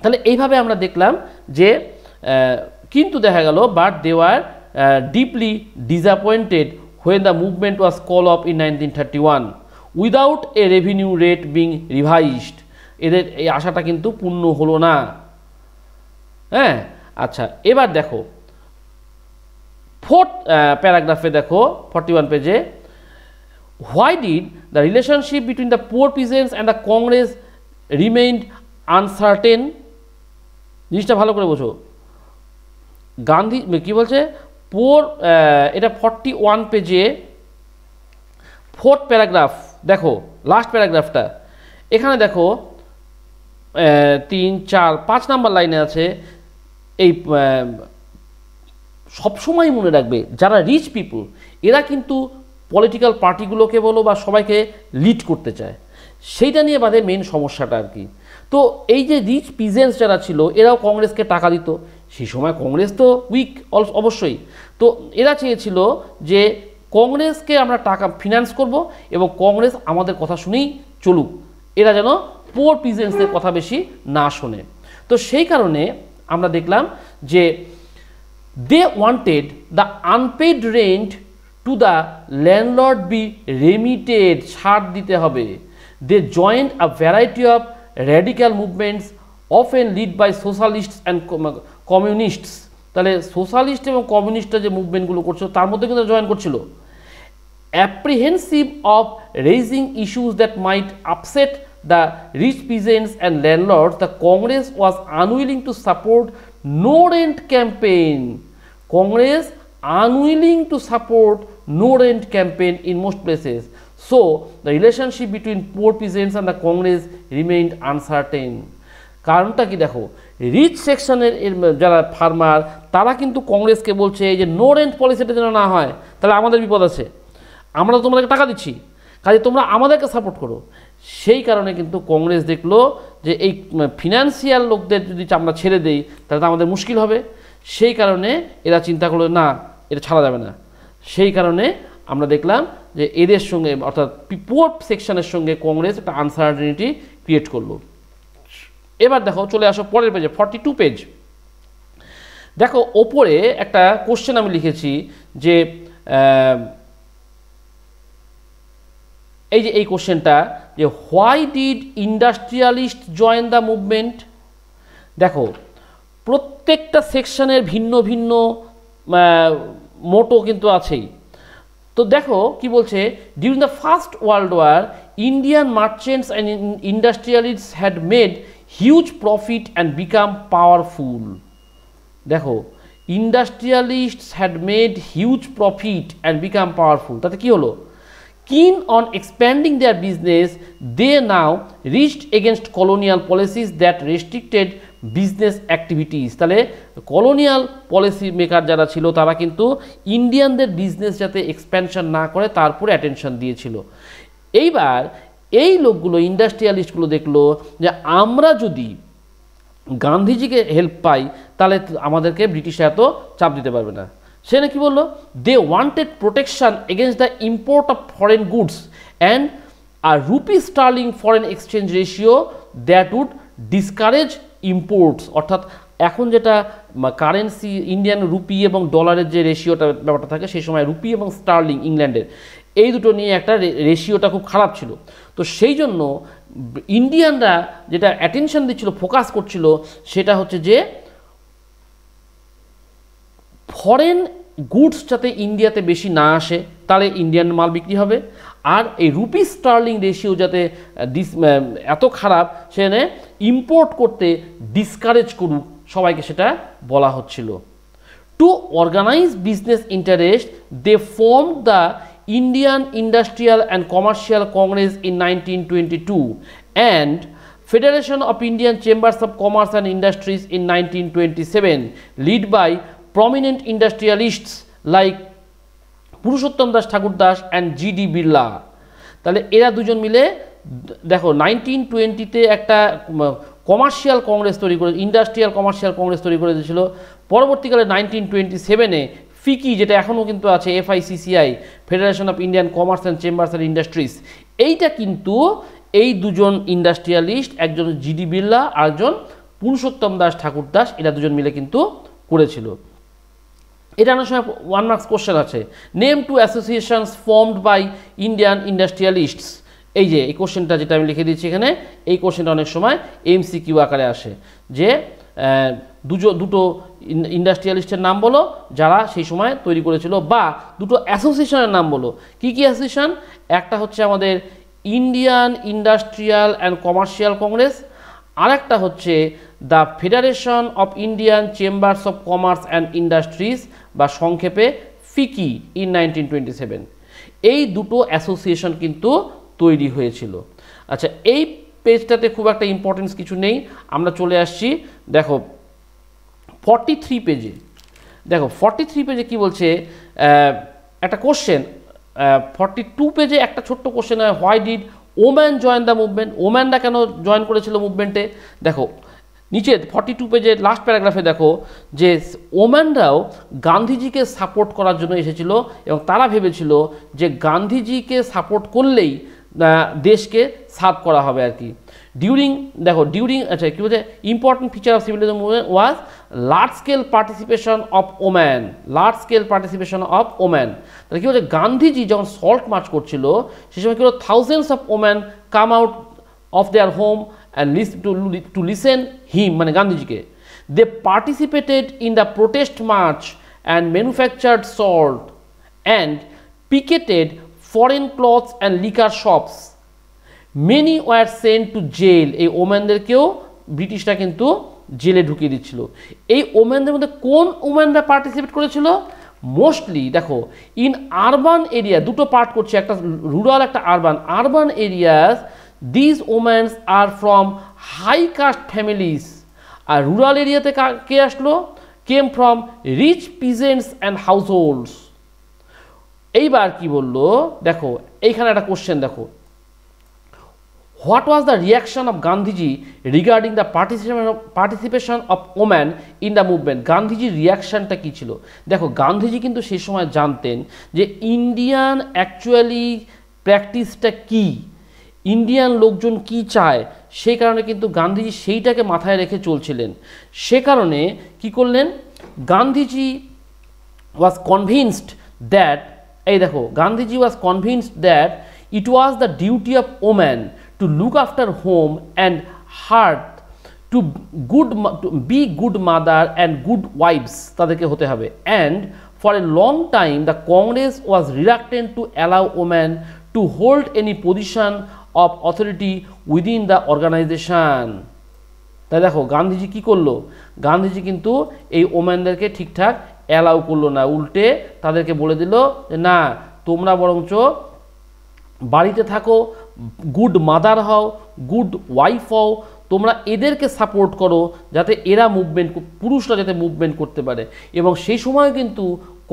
Speaker 1: তাহলে এইভাবে আমরা দেখলাম যে কিন্তু দেখা গেল but they were deeply disappointed when the movement was called off in 1931 without a revenue rate being revised. এদের এই আশাটা কিন্তু পূর্ণ হলো না। হ্যাঁ, আচ্ছা, এবার দেখো ফোর্থ প্যারাগ্রাফে দেখো 41 পেজে, why did the relationship between the poor peasants and the Congress remained uncertain? জিনিসটা ভালো করে বোঝো। গান্ধী কি বলছে, এটা 41 পেজে ফোর্থ প্যারাগ্রাফ দেখো, লাস্ট প্যারাগ্রাফটা। এখানে দেখো 3, 4, 5 নাম্বার লাইনে আছে, এই সবসময় মনে রাখবে যারা রিচ পিপুল এরা কিন্তু পলিটিক্যাল পার্টিগুলোকে বলো বা সবাইকে লিড করতে চায়, সেইটা নিয়ে বাদে মেন সমস্যাটা আর কি। তো এই যে রিচ পিজেন্টস যারা ছিল এরাও কংগ্রেসকে টাকা দিত, সেই সময় কংগ্রেস তো উইক অবশ্যই, তো এরা চেয়েছিল যে কংগ্রেসকে আমরা টাকা ফিনান্স করব এবং কংগ্রেস আমাদের কথা শুনেই চলুক, এরা যেন পুয়ার পিজেন্টসদের কথা বেশি না শোনে। তো সেই কারণে আমরা দেখলাম যে they wanted the unpaid rent to the landlord be remitted, ছাড় দিতে হবে। They joined a variety of radical movements often led by socialists and communists. তাহলে সোশ্যালিস্ট এবং কমিউনিস্টরা যে মুভমেন্টগুলো করছিল তার মধ্যে কিন্তু জয়েন করছিল। Apprehensive of raising issues that might upset the rich peasants and landlords, the Congress was unwilling to support no rent campaign. Congress unwilling to support no rent campaign in most places. So the relationship between poor peasants and the Congress remained uncertain. কারণটা কি দেখো, rich সেকশনের যারা farmer তারা কিন্তু কংগ্রেসকে বলছে এই যে নো রেন্ট পলিসিটা যেন না হয়, তাহলে আমাদের বিপদ আছে, আমরা তো তোমাদেরকে টাকা দিচ্ছি, কাজে তোমরা আমাদেরকে সাপোর্ট করো। সেই কারণে কিন্তু কংগ্রেস দেখলো যে এই ফিনান্সিয়াল লোকদের যদি আমরা ছেড়ে দেই তাহলে তো আমাদের মুশকিল হবে, সেই কারণে এরা চিন্তা করলো না এটা ছাড়া যাবে না। সেই কারণে আমরা দেখলাম যে এদের সঙ্গে অর্থাৎ পুয়ার সেকশনের সঙ্গে কংগ্রেস একটা আনসার্টেনিটি ক্রিয়েট করলো। এবার দেখো চলে আসো পরের পেজে, 42 পেজ। দেখো ওপরে একটা কোশ্চেন আমি লিখেছি যে এই যে এই কোশ্চেনটা যে why did industrialist join the movement. দেখো প্রত্যেকটা সেকশনের ভিন্ন ভিন্ন মোটো কিন্তু আছেই। তো দেখো কি বলছে, during the First World War Indian merchants and industrialists had made huge profit and became powerful. দেখো industrialists had made huge profit and became powerful, তাতে কি হলো, keen on expanding their business, they now reached against colonial policies that restricted business activities. তাহলে colonial policy maker যারা ছিল তারা কিন্তু ইন্ডিয়ানদের business যাতে এক্সপ্যানশন না করে তারপরে অ্যাটেনশন দিয়েছিল। এইবার এই লোকগুলো ইন্ডাস্ট্রিয়ালিস্টগুলো দেখলো যে আমরা যদি গান্ধীজিকে হেল্প পাই তাহলে আমাদেরকে ব্রিটিশরা এত চাপ দিতে পারবে না। সেখানে কি বললো, they wanted protection against the import of foreign goods and আর rupee sterling foreign exchange ratio that would discourage imports. অর্থাৎ এখন যেটা কারেন্সি ইন্ডিয়ান রুপি এবং ডলারের যে রেশিওটা ব্যাপারটা থাকে সেই সময় রুপি এবং স্টার্লিং ইংল্যান্ডের এই দুটো নিয়ে একটা রেশিওটা খুব খারাপ ছিল। তো সেই জন্য ইন্ডিয়ানরা যেটা অ্যাটেনশন দিচ্ছিল, ফোকাস করছিল, সেটা হচ্ছে যে ফরেন গুডস যাতে ইন্ডিয়াতে বেশি না আসে তাহলে ইন্ডিয়ান মাল বিক্রি হবে, আর এই রুপি স্টার্লিং রেশিও যাতে এত খারাপ সেখানে ইম্পোর্ট করতে ডিসকারেজ করুক, সবাইকে সেটা বলা হচ্ছিল। To organise business interest they form the Indian industrial and commercial congress in 1922 and Federation of Indian Chambers of Commerce and Industries in 1927 lead by prominent industrialists like Purushottamdas Thakurdas and GD Birla. তাহলে এরা দুজন মিলে দেখো 1920-তে একটা commercial Congress তৈরি করে, industrial commercial Congress তৈরি করে দিয়েছিল। পরবর্তীকালে 1927-এ ফিকি, যেটা এখনও কিন্তু আছে, FICCI, federation of Indian commerce and chambers and industries, এইটা কিন্তু এই দুজন ইন্ডাস্ট্রিয়ালিস্ট, একজন জিডি বিড়লা আর একজন পুরুষোত্তম দাস ঠাকুর দাস, এরা দুজন মিলে কিন্তু করেছিল। এটা অনেক সময় 1 মার্কস কোশ্চেন আছে, name two associations formed by Indian industrialists. এই যে এই কোশ্চেনটা যেটা আমি লিখে দিচ্ছি এখানে, এই কোশ্চেনটা অনেক সময় MCQ আকারে আসে যে দুটো ইন্ডাস্ট্রিয়ালিস্টের নাম বলো যারা সেই সময় তৈরি করেছিল, বা দুটো অ্যাসোসিয়েশনের নাম বলো। কি কি অ্যাসোসিয়েশন? একটা হচ্ছে আমাদের Indian industrial and commercial Congress, আরেকটা হচ্ছে the federation of Indian chambers of commerce and industries বা সংক্ষেপে ফিকি ইন 1927। এই দুটো অ্যাসোসিয়েশন কিন্তু তৈরি হয়েছিল। আচ্ছা, এই পেজটাতে খুব একটা ইম্পর্টেন্স কিছু নেই, আমরা চলে আসছি দেখো 43 পেজে। দেখো 43 পেজে কি বলছে, একটা কোশ্চেন 42 পেজে একটা ছোট্ট কোশ্চেন হয়, why did woman join the movement, ওম্যানরা কেন জয়েন করেছিল মুভমেন্টে। দেখো নিচে 42 পেজের লাস্ট প্যারাগ্রাফে দেখো যে ওম্যানরাও গান্ধীজিকে সাপোর্ট করার জন্য এসেছিল এবং তারা ভেবেছিল যে গান্ধীজিকে সাপোর্ট করলেই দেশকে সার্ভ করা হবে আর কি। ডিউরিং আচ্ছা কী বলছে, important feature of civilism movement was large scale participation of woman, তাহলে কী বলছে, গান্ধীজি যখন সল্ট মার্চ করছিল সে সময় কী হলো, thousands of woman come out of their home and to listen him মানে গান্ধীজিকে। They participated in the protest march and manufactured salt and picketed foreign clothes and liquor shops. Many were sent to jail. এই ওম্যানদেরকেও ব্রিটিশরা কিন্তু জেলে ঢুকিয়ে দিচ্ছিল। এই ওম্যানদের মধ্যে কোন ওম্যানরা পার্টিসিপেট করেছিল? মোস্টলি দেখো ইন আরবান এরিয়া, দুটো পার্ট করছে, একটা রুরাল একটা urban areas. These women are from high caste families. আর রুরাল এরিয়াতে কে আসলো? Came from rich peasants and households. এইবার কি বললো দেখো, এইখানে একটা কোশ্চেন দেখো, what was the reaction of Gandhiji regarding the participation of woman in the movement. গান্ধীজির রিয়াকশানটা কী ছিল? দেখো গান্ধীজি কিন্তু সেই সময় জানতেন যে ইন্ডিয়ান অ্যাকচুয়ালি প্র্যাকটিসটা কী, ইন্ডিয়ান লোকজন কি চায়, সেই কারণে কিন্তু গান্ধীজি সেইটাকে মাথায় রেখে চলছিলেন। সে কারণে কি করলেন, গান্ধীজি ওয়াজ কনভিন্সড দ্যাট, এই দেখো Gandhiji was convinced that it was the duty of woman to look after home and heart, to be good mother and good wifes, তাদেরকে হতে হবে। And for a long time the Congress was reluctant to allow woman to hold any position of authority within the organisation. তাই দেখো গান্ধীজি কি করলো, গান্ধীজি কিন্তু এই ওম্যানদেরকে ঠিকঠাক অ্যালাউ করলো না, উল্টে তাদেরকে বলে দিল যে না, তোমরা বরঞ্চ বাড়িতে থাকো, গুড মাদার হও, গুড ওয়াইফ হও, তোমরা এদেরকে সাপোর্ট করো যাতে এরা মুভমেন্ট, পুরুষরা যাতে মুভমেন্ট করতে পারে। এবং সেই সময় কিন্তু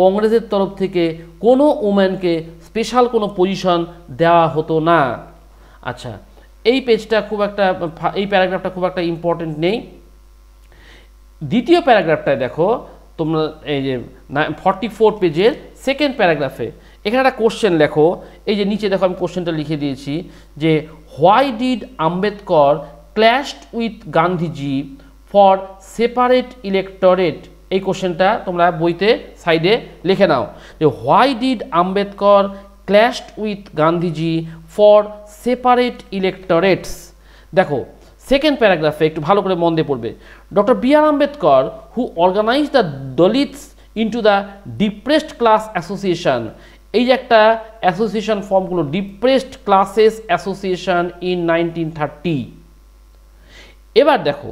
Speaker 1: কংগ্রেসের তরফ থেকে কোনো ওম্যানকে স্পেশাল কোনো পজিশন দেওয়া হতো না। আচ্ছা, এই পেজটা খুব একটা, এই প্যারাগ্রাফটা খুব একটা ইম্পর্টেন্ট নেই। দ্বিতীয় প্যারাগ্রাফটায় দেখো তোমরা, এই যে 44 পেজের সেকেন্ড প্যারাগ্রাফে এখানে একটা কোশ্চেন লেখো। এই যে নিচে দেখো আমি কোশ্চেনটা লিখে দিয়েছি যে why did Ambedkar clashed with Gandhiji for separate electorate. এই কোশ্চেনটা তোমরা বইতে সাইডে লিখে নাও যে why did Ambedkar clashed with Gandhiji for separate electorates. দেখো সেকেন্ড প্যারাগ্রাফে একটু ভালো করে মন দিয়ে পড়বে। Doctor B R Ambedkar who organise the Dalits into the depressed class association, এই যে একটা অ্যাসোসিয়েশন ফর্ম করলো, ডিপ্রেসড ক্লাসেস অ্যাসোসিয়েশন ইন 1930। এবার দেখো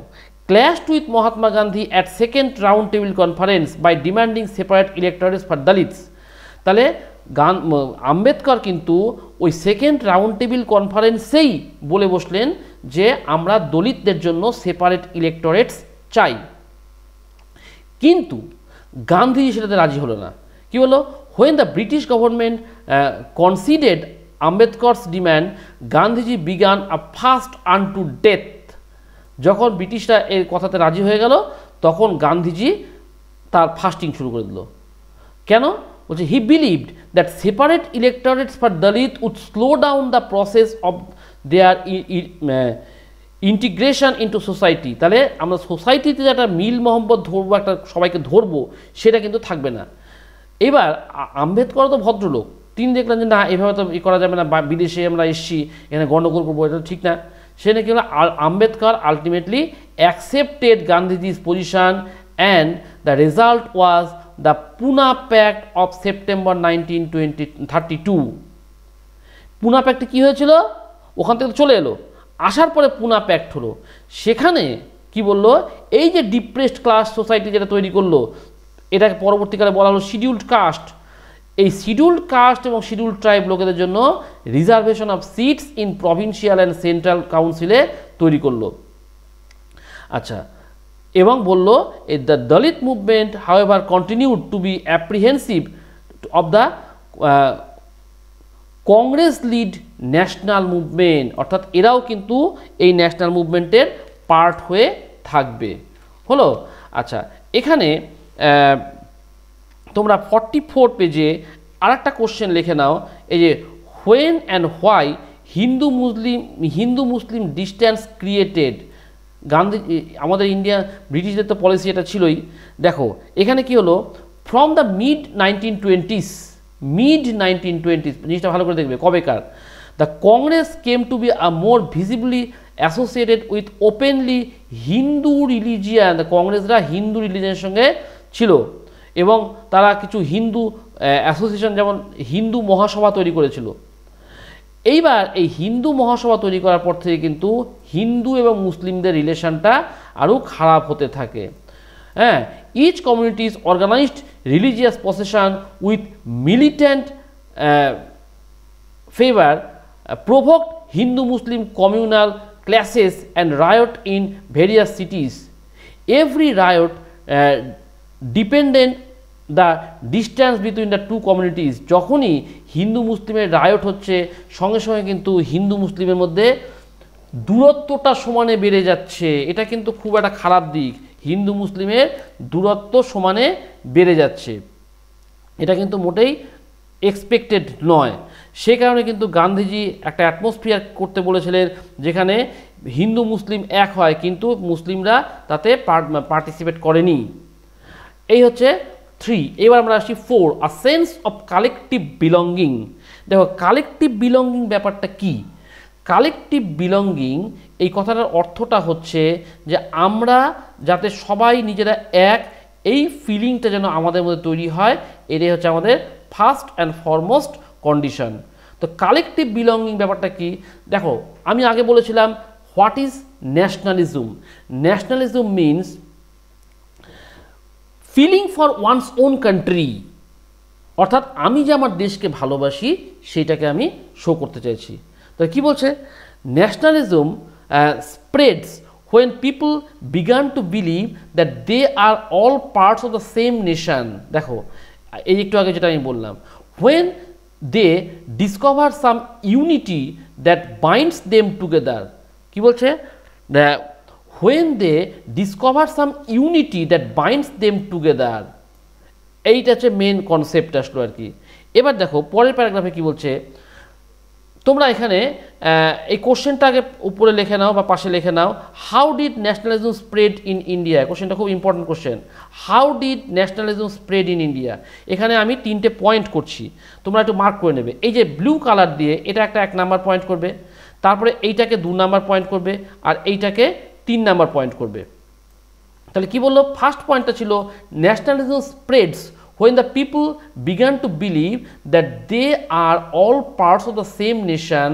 Speaker 1: clashed with Mahatma Gandhi at second round table conference by demanding separate electorates for Dalits. তাহলে আম্বেদকর কিন্তু ওই সেকেন্ড রাউন্ড টেবিল কনফারেন্সেই বলে বসলেন যে আমরা দলিতদের জন্য সেপারেট ইলেক্টরেটস চাই। কিন্তু গান্ধীজি সেটাতে রাজি হলো না। কি হলো, when the British government considered Ambedkar's demand, Gandhiji began a fast আনটু death. যখন ব্রিটিশরা এর কথাতে রাজি হয়ে গেল তখন গান্ধীজি তার ফাস্টিং শুরু করে দিল। কেন? বলছে he believed that separate electorates for Dalit would slow down the process of their integration into society. তাহলে আমরা সোসাইটিতে যে একটা মিল মহব্বত ধরবো, একটা সবাইকে ধরবো, সেটা কিন্তু থাকবে না। এবার আম্বেদকর তো ভদ্রলোক, তিনি দেখলেন যে না, এভাবে তো করা যাবে না, বিদেশে আমরা এসেছি, এখানে গণ্ডগোল করবো, এটা ঠিক না। সেটা কি হলো, Ambedkar ultimately accepted Gandhiji's position and the result was the Pune Pact of September 1932। পুনা প্যাক্টে কী হয়েছিল, ওখান থেকে চলে এলো, আসার পরে পুনা প্যাক্ট হলো। সেখানে কি বললো, এই যে ডিপ্রেসড ক্লাস সোসাইটি যেটা তৈরি করলো, এটাকে পরবর্তীকালে বলা হলো শিডিউল্ড কাস্ট। এই শিডিউল্ড কাস্ট এবং শিডিউল্ড ট্রাইব লোকেদের জন্য reservation of seats in provincial and central কাউন্সিলে তৈরি করলো। আচ্ছা, এবং বলল the Dalit movement however continued to be apprehensive of the Congress led national movement, অর্থাৎ এরাও কিন্তু এই ন্যাশনাল মুভমেন্টের পার্ট হয়ে থাকবে। হলো? আচ্ছা, এখানে তোমরা 44 পেজে আর একটা কোশ্চেন লিখে নাও, এই যে when and why Hindu Muslim distance created. Gandhi, আমাদের ইন্ডিয়া, ব্রিটিশদের তো পলিসি এটা ছিলই। দেখো এখানে কি হলো, ফ্রম দ্য মিড 1920s, জিনিসটা ভালো করে দেখবে কবেকার, the Congress came to be a more visibly associated with openly Hindu religion. কংগ্রেসরা হিন্দু রিলিজিয়ানের সঙ্গে ছিল এবং তারা কিছু হিন্দু অ্যাসোসিয়েশন, যেমন হিন্দু মহাসভা তৈরি করেছিল। এইবার এই হিন্দু মহাসভা তৈরি করার পর থেকে কিন্তু হিন্দু এবং মুসলিমদের রিলেশনটা আরও খারাপ হতে থাকে। হ্যাঁ, each communities organized religious procession with militant fervour provoked Hindu Muslim communal clashes and riot in various cities. Every riot dependent the distance between the two communities. যখনই হিন্দু মুসলিমের রায়ট হচ্ছে, সঙ্গে সঙ্গে কিন্তু হিন্দু মুসলিমের মধ্যে দূরত্বটা সমানে বেড়ে যাচ্ছে। এটা কিন্তু খুব একটা খারাপ দিক, হিন্দু মুসলিমের দূরত্ব সমানে বেড়ে যাচ্ছে, এটা কিন্তু মোটেই এক্সপেক্টেড নয়। সে কারণে কিন্তু গান্ধীজি একটা অ্যাটমসফিয়ার করতে বলেছিলেন যেখানে হিন্দু মুসলিম এক হয়, কিন্তু মুসলিমরা তাতে পার্টিসিপেট করেনি। এই হচ্ছে 3। এবার আমরা আসি 4, আ সেন্স অফ কালেকটিভ বিলঙ্গিং। দেখো কালেকটিভ বিলঙ্গিং ব্যাপারটা কি? কালেকটিভ বিলঙ্গিং এই কথাটার অর্থটা হচ্ছে যে আমরা যাতে সবাই নিজেরা এক, এই ফিলিংটা যেন আমাদের মধ্যে তৈরি হয়, এটাই হচ্ছে আমাদের ফার্স্ট অ্যান্ড ফরমোস্ট কন্ডিশন। তো কালেকটিভ বিলঙ্গিং ব্যাপারটা কি? দেখো আমি আগে বলেছিলাম what is nationalism. Nationalism means feeling for one's own country, অর্থাৎ আমি যে আমার দেশকে ভালোবাসি সেইটাকে আমি শো করতে চাইছি। তো কি বলছে, nationalism spreads when people began to believe that they are all parts of the same nation। দেখো এই একটু আগে যেটা আমি বললাম, when they discover some unity that binds them together। কি বলছে, when they discover some unity that binds them together। এইটা হচ্ছে মেন কনসেপ্ট আসলো আর কি। এবার দেখো পরের প্যারাগ্রাফে কি বলছে, তোমরা এখানে এই কোশ্চেনটা আগে উপরে লিখে নাও বা পাশে লিখে নাও, how did nationalism spread in India. কোশ্চেনটা খুব important question, how did nationalism spread in India. এখানে আমি 3টে পয়েন্ট করছি, তোমরা একটু মার্ক করে নেবে। এই যে ব্লু কালার দিয়ে এটা একটা 1 নাম্বার পয়েন্ট করবে, তারপরে এইটাকে 2 নাম্বার পয়েন্ট করবে, আর এইটাকে 3 নাম্বার পয়েন্ট করবে। তাহলে কি বললো, ফার্স্ট পয়েন্টটা ছিল nationalism spreads when the people began to believe that they are all parts of the same nation,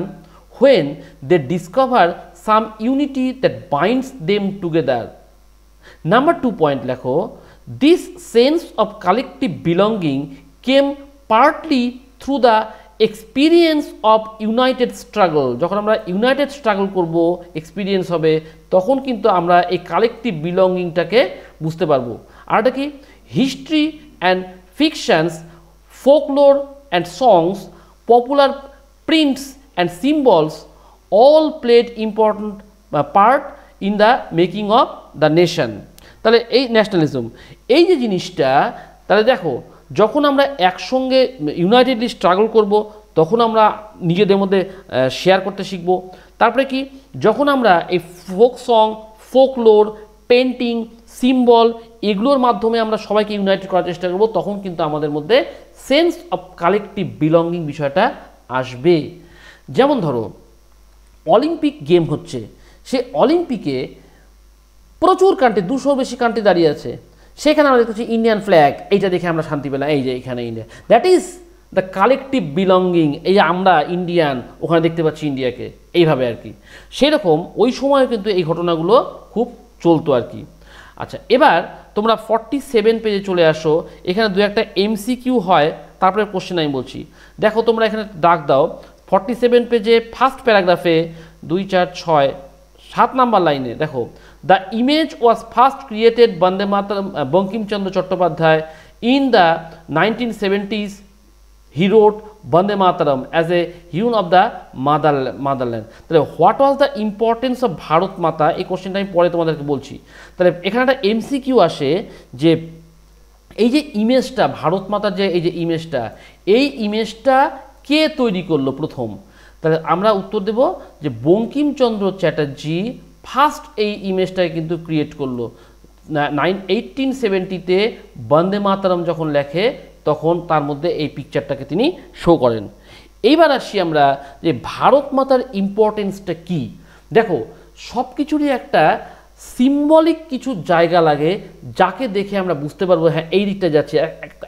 Speaker 1: when they discover some unity that binds them together। Number 2 point লেখো, this sense of collective belonging came partly through the experience of united struggle। যখন আমরা United struggle করব, experience হবে, তখন কিন্তু আমরা এই collective বিলঙ্গিংটাকে বুঝতে পারবো। আর এটা কি, history and fictions, folklore and songs, popular prints and symbols all played important part in the making of the nation। তাহলে এই ন্যাশনালিজম, এই যে জিনিসটা, তাহলে দেখো যখন আমরা একসঙ্গে ইউনাইটেডলি স্ট্রাগল করব তখন আমরা নিজেদের মধ্যে শেয়ার করতে শিখব। তারপরে কি, যখন আমরা এই folk song, folklore, painting, symbol, এগুলোর মাধ্যমে আমরা সবাইকে ইউনাইটেড করার চেষ্টা করব, তখন কিন্তু আমাদের মধ্যে সেন্স অফ কালেকটিভ বিলঙ্গিং বিষয়টা আসবে। যেমন ধরো অলিম্পিক গেম হচ্ছে, সে অলিম্পিকে প্রচুর কান্ট্রি, 200 বেশি কান্ট্রি দাঁড়িয়ে আছে, সেখানে আমরা দেখতেছি ইন্ডিয়ান ফ্ল্যাগ, এইটা দেখে আমরা শান্তি পেলাম, এই যে এখানে India, that is the collective belonging. এই যে আমরা ইন্ডিয়ান, ওখানে দেখতে পাচ্ছি ইন্ডিয়াকে, এইভাবে আর কি। সেরকম ওই সময় কিন্তু এই ঘটনাগুলো খুব চলতো আর কি। আচ্ছা, এবার তোমরা 47 পেজে চলে আসো, এখানে 2-একটা MCQ হয়, তারপরে কোশ্চেন আমি বলছি। দেখো তোমরা এখানে দাগ দাও 47 পেজে ফার্স্ট প্যারাগ্রাফে 2, 4, 6, 7 নাম্বার লাইনে দেখো, the image was first created Bande Mataram Bankimchandra Chattopadhyay in the 1970s he wrote Bande Mataram as a hymn of the motherland. তাহলে what was the importance of Bharat Mata, এই কোশ্চেনটা আমি পরে তোমাদেরকে বলছি। তাহলে এখানে একটা এমসিকিউ আসে যে এই যে ইমেজটা ভারত মাতার যে এই যে ইমেজটা, এই ইমেজটা কে তৈরি করলো প্রথম? তাহলে আমরা উত্তর দেব যে বঙ্কিমচন্দ্র চ্যাটার্জি ফার্স্ট এই ইমেজটাকে কিন্তু ক্রিয়েট করলো। 1870-তে বন্দে মাতরম যখন লেখে তখন তার মধ্যে এই পিকচারটাকে তিনি শো করেন। এইবার আসি আমরা যে ভারত মাতার ইম্পর্টেন্সটা কি। দেখো সব কিছুরই একটা সিম্বলিক কিছু জায়গা লাগে যাকে দেখে আমরা বুঝতে পারবো হ্যাঁ এই দিকটা যাচ্ছে,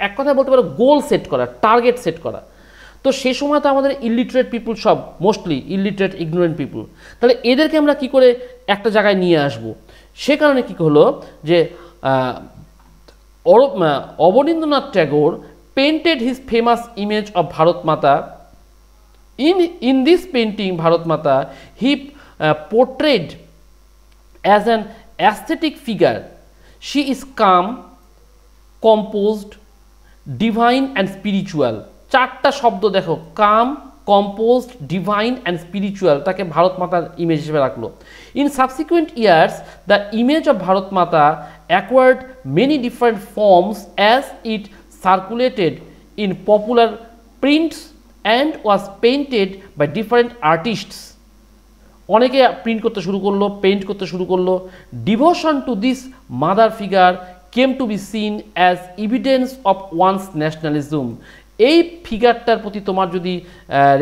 Speaker 1: এক কথায় বলতে পারো গোল সেট করা, টার্গেট সেট করা। তো সে সময় তো আমাদের ইলিটারেট পিপুল সব মোস্টলি ইলিটারেট ইগনোরেন্ট পিপুল, তাহলে এদেরকে আমরা কি করে একটা জায়গায় নিয়ে আসব? সে কারণে কী হলো যে Abanindranath Tagore painted his famous image of Bharat মাতা। In this painting Bharat Mata he portrayed as an aesthetic figure. She is calm, composed, divine and spiritual. চারটা শব্দ দেখো, calm, composed, divine and spiritual, তাকে ভারত মাতার ইমেজ হিসেবে রাখলো। In subsequent years the image of Bharat Mata acquired many different forms as it circulated in popular prints and was painted by different artists. অনেকে print করতে শুরু করলো, পেইন্ট করতে শুরু করলো। Devotion to this mother figure came to be seen as evidence of one's nationalism. এই ফিগারটার প্রতি তোমার যদি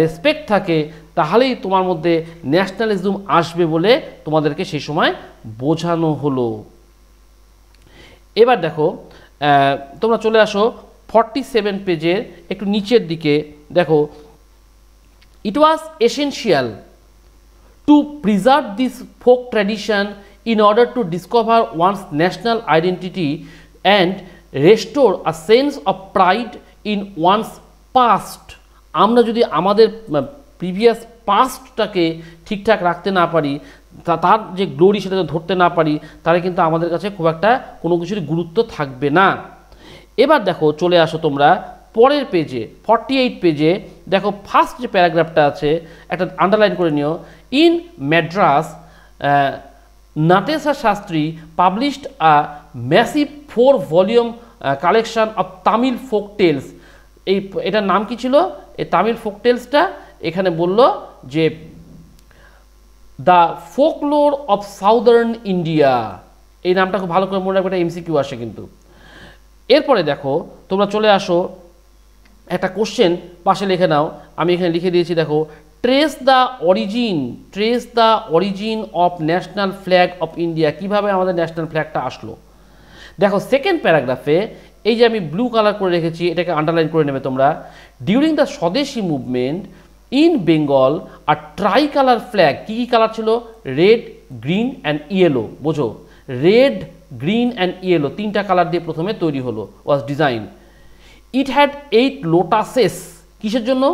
Speaker 1: রেসপেক্ট থাকে তাহলেই তোমার মধ্যে ন্যাশনালিজম আসবে বলে তোমাদেরকে সেই সময় বোঝানো হলো। এবার দেখো তোমরা চলে আসো 47 পেজের একটু নিচের দিকে। দেখো, it was essential to preserve this folk tradition in order to discover one's national identity and restore a sense of pride in one's past. আমরা যদি আমাদের প্রিভিয়াস পাস্টটাকে ঠিকঠাক রাখতে না পারি, তার যে গ্লোরি সেটা ধরতে না পারি, তাহলে কিন্তু আমাদের কাছে খুব একটা কোনো কিছুর গুরুত্ব থাকবে না। এবার দেখো চলে আসো তোমরা পরের পেজে 48 পেজে। দেখো ফার্স্ট যে প্যারাগ্রাফটা আছে একটা আন্ডারলাইন করে নিও। In Madras Natesa Sastri published a massive 4 volume collection of Tamil folk tales. এটার নাম কি ছিল? এই তামিল ফোক টেলসটা এখানে বলল যে the folklore of southern India. এই নামটা খুব ভালো করে মনে রাখবে, এটা এমসিকিউ আসে কিন্তু। এরপরে দেখো তোমরা চলে আসো একটা কোশ্চেন পাশে লিখে নাও, আমি এখানে লিখে দিয়েছি। দেখো, trace the origin of national flag of India. কিভাবে আমাদের ন্যাশনাল ফ্ল্যাগটা আসলো? দেখো সেকেন্ড প্যারাগ্রাফে এই যে আমি ব্লু কালার করে রেখেছি, এটাকে আন্ডারলাইন করে নেবে তোমরা। During the swadeshi movement in Bengal আর ট্রাই কালার ফ্ল্যাগ, কী কী কালার ছিল? Red, green and yellow. বোঝো, রেড, গ্রিন অ্যান্ড ইয়েলো তিনটা কালার দিয়ে প্রথমে তৈরি হলো, ওয়াজ ডিজাইন। It had 8 লোটাসেস। কিসের জন্য?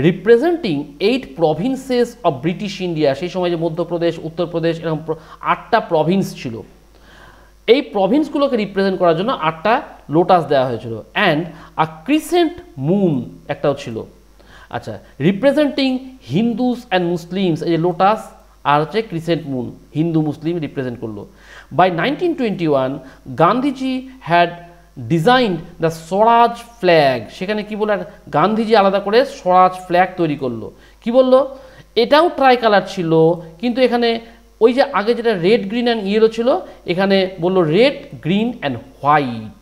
Speaker 1: Representing 8 provinces of British India. সেই সময় যে মধ্যপ্রদেশ, উত্তরপ্রদেশ, এরকম 8টা প্রভিন্স ছিল। এই প্রভিন্সগুলোকে রিপ্রেজেন্ট করার জন্য 8টা লোটাস দেওয়া হয়েছিল। অ্যান্ড আ ক্রিসেন্ট মুন একটাও ছিল। আচ্ছা, রিপ্রেজেন্টিং হিন্দুস অ্যান্ড মুসলিমস। এই যে লোটাস আর হচ্ছে crescent moon, Hindu Muslim represent করলো। By 1921 Gandhiji had design the Swaraj flag. সেখানে কি বলে, গান্ধীজি আলাদা করে স্বরাজ ফ্ল্যাগ তৈরি করলো। কি বললো? এটাও ট্রাই কালার ছিল, কিন্তু এখানে ওই যে আগে যেটা রেড, গ্রিন অ্যান্ড ইয়েলো ছিল, এখানে বললো রেড, গ্রিন অ্যান্ড হোয়াইট,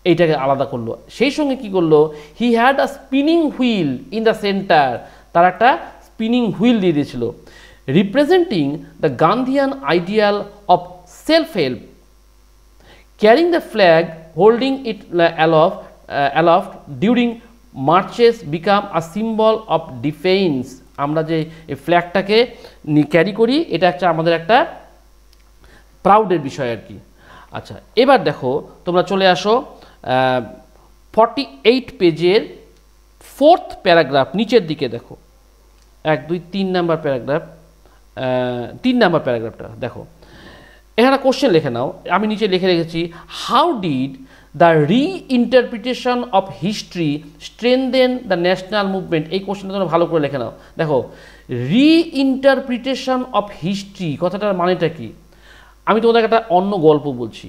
Speaker 1: এইটাকে আলাদা করলো। সেই সঙ্গে কি করলো? He had a spinning wheel in the centre. তার একটা স্পিনিং হুইল দিয়ে দিয়েছিল। Representing the Gandhian ideal of self help. Carrying the flag, holding it aloft during marches become a symbol of defense. আমরা যে এই ফ্ল্যাগটাকে ক্যারি করি, এটা একটা আমাদের একটা প্রাউডের বিষয় আর কি। আচ্ছা, এবার দেখো তোমরা চলে আসো 48 পেজের 4th প্যারাগ্রাফ নিচের দিকে। দেখো 1, 2, 3 নাম্বার প্যারাগ্রাফ, 3 নাম্বার প্যারাগ্রাফটা দেখো। এখানে কোশ্চেন লিখে নাও, আমি নিচে লিখে রেখেছি। How did the reinterpretation of history strengthen the national movement. এই কোশ্চেনটা তোমরা ভালো করে লেখে নাও। দেখো, রিইন্টারপ্রিটেশন অফ হিস্ট্রি কথাটার মানেটা কি? আমি তোমাদের একটা অন্য গল্প বলছি।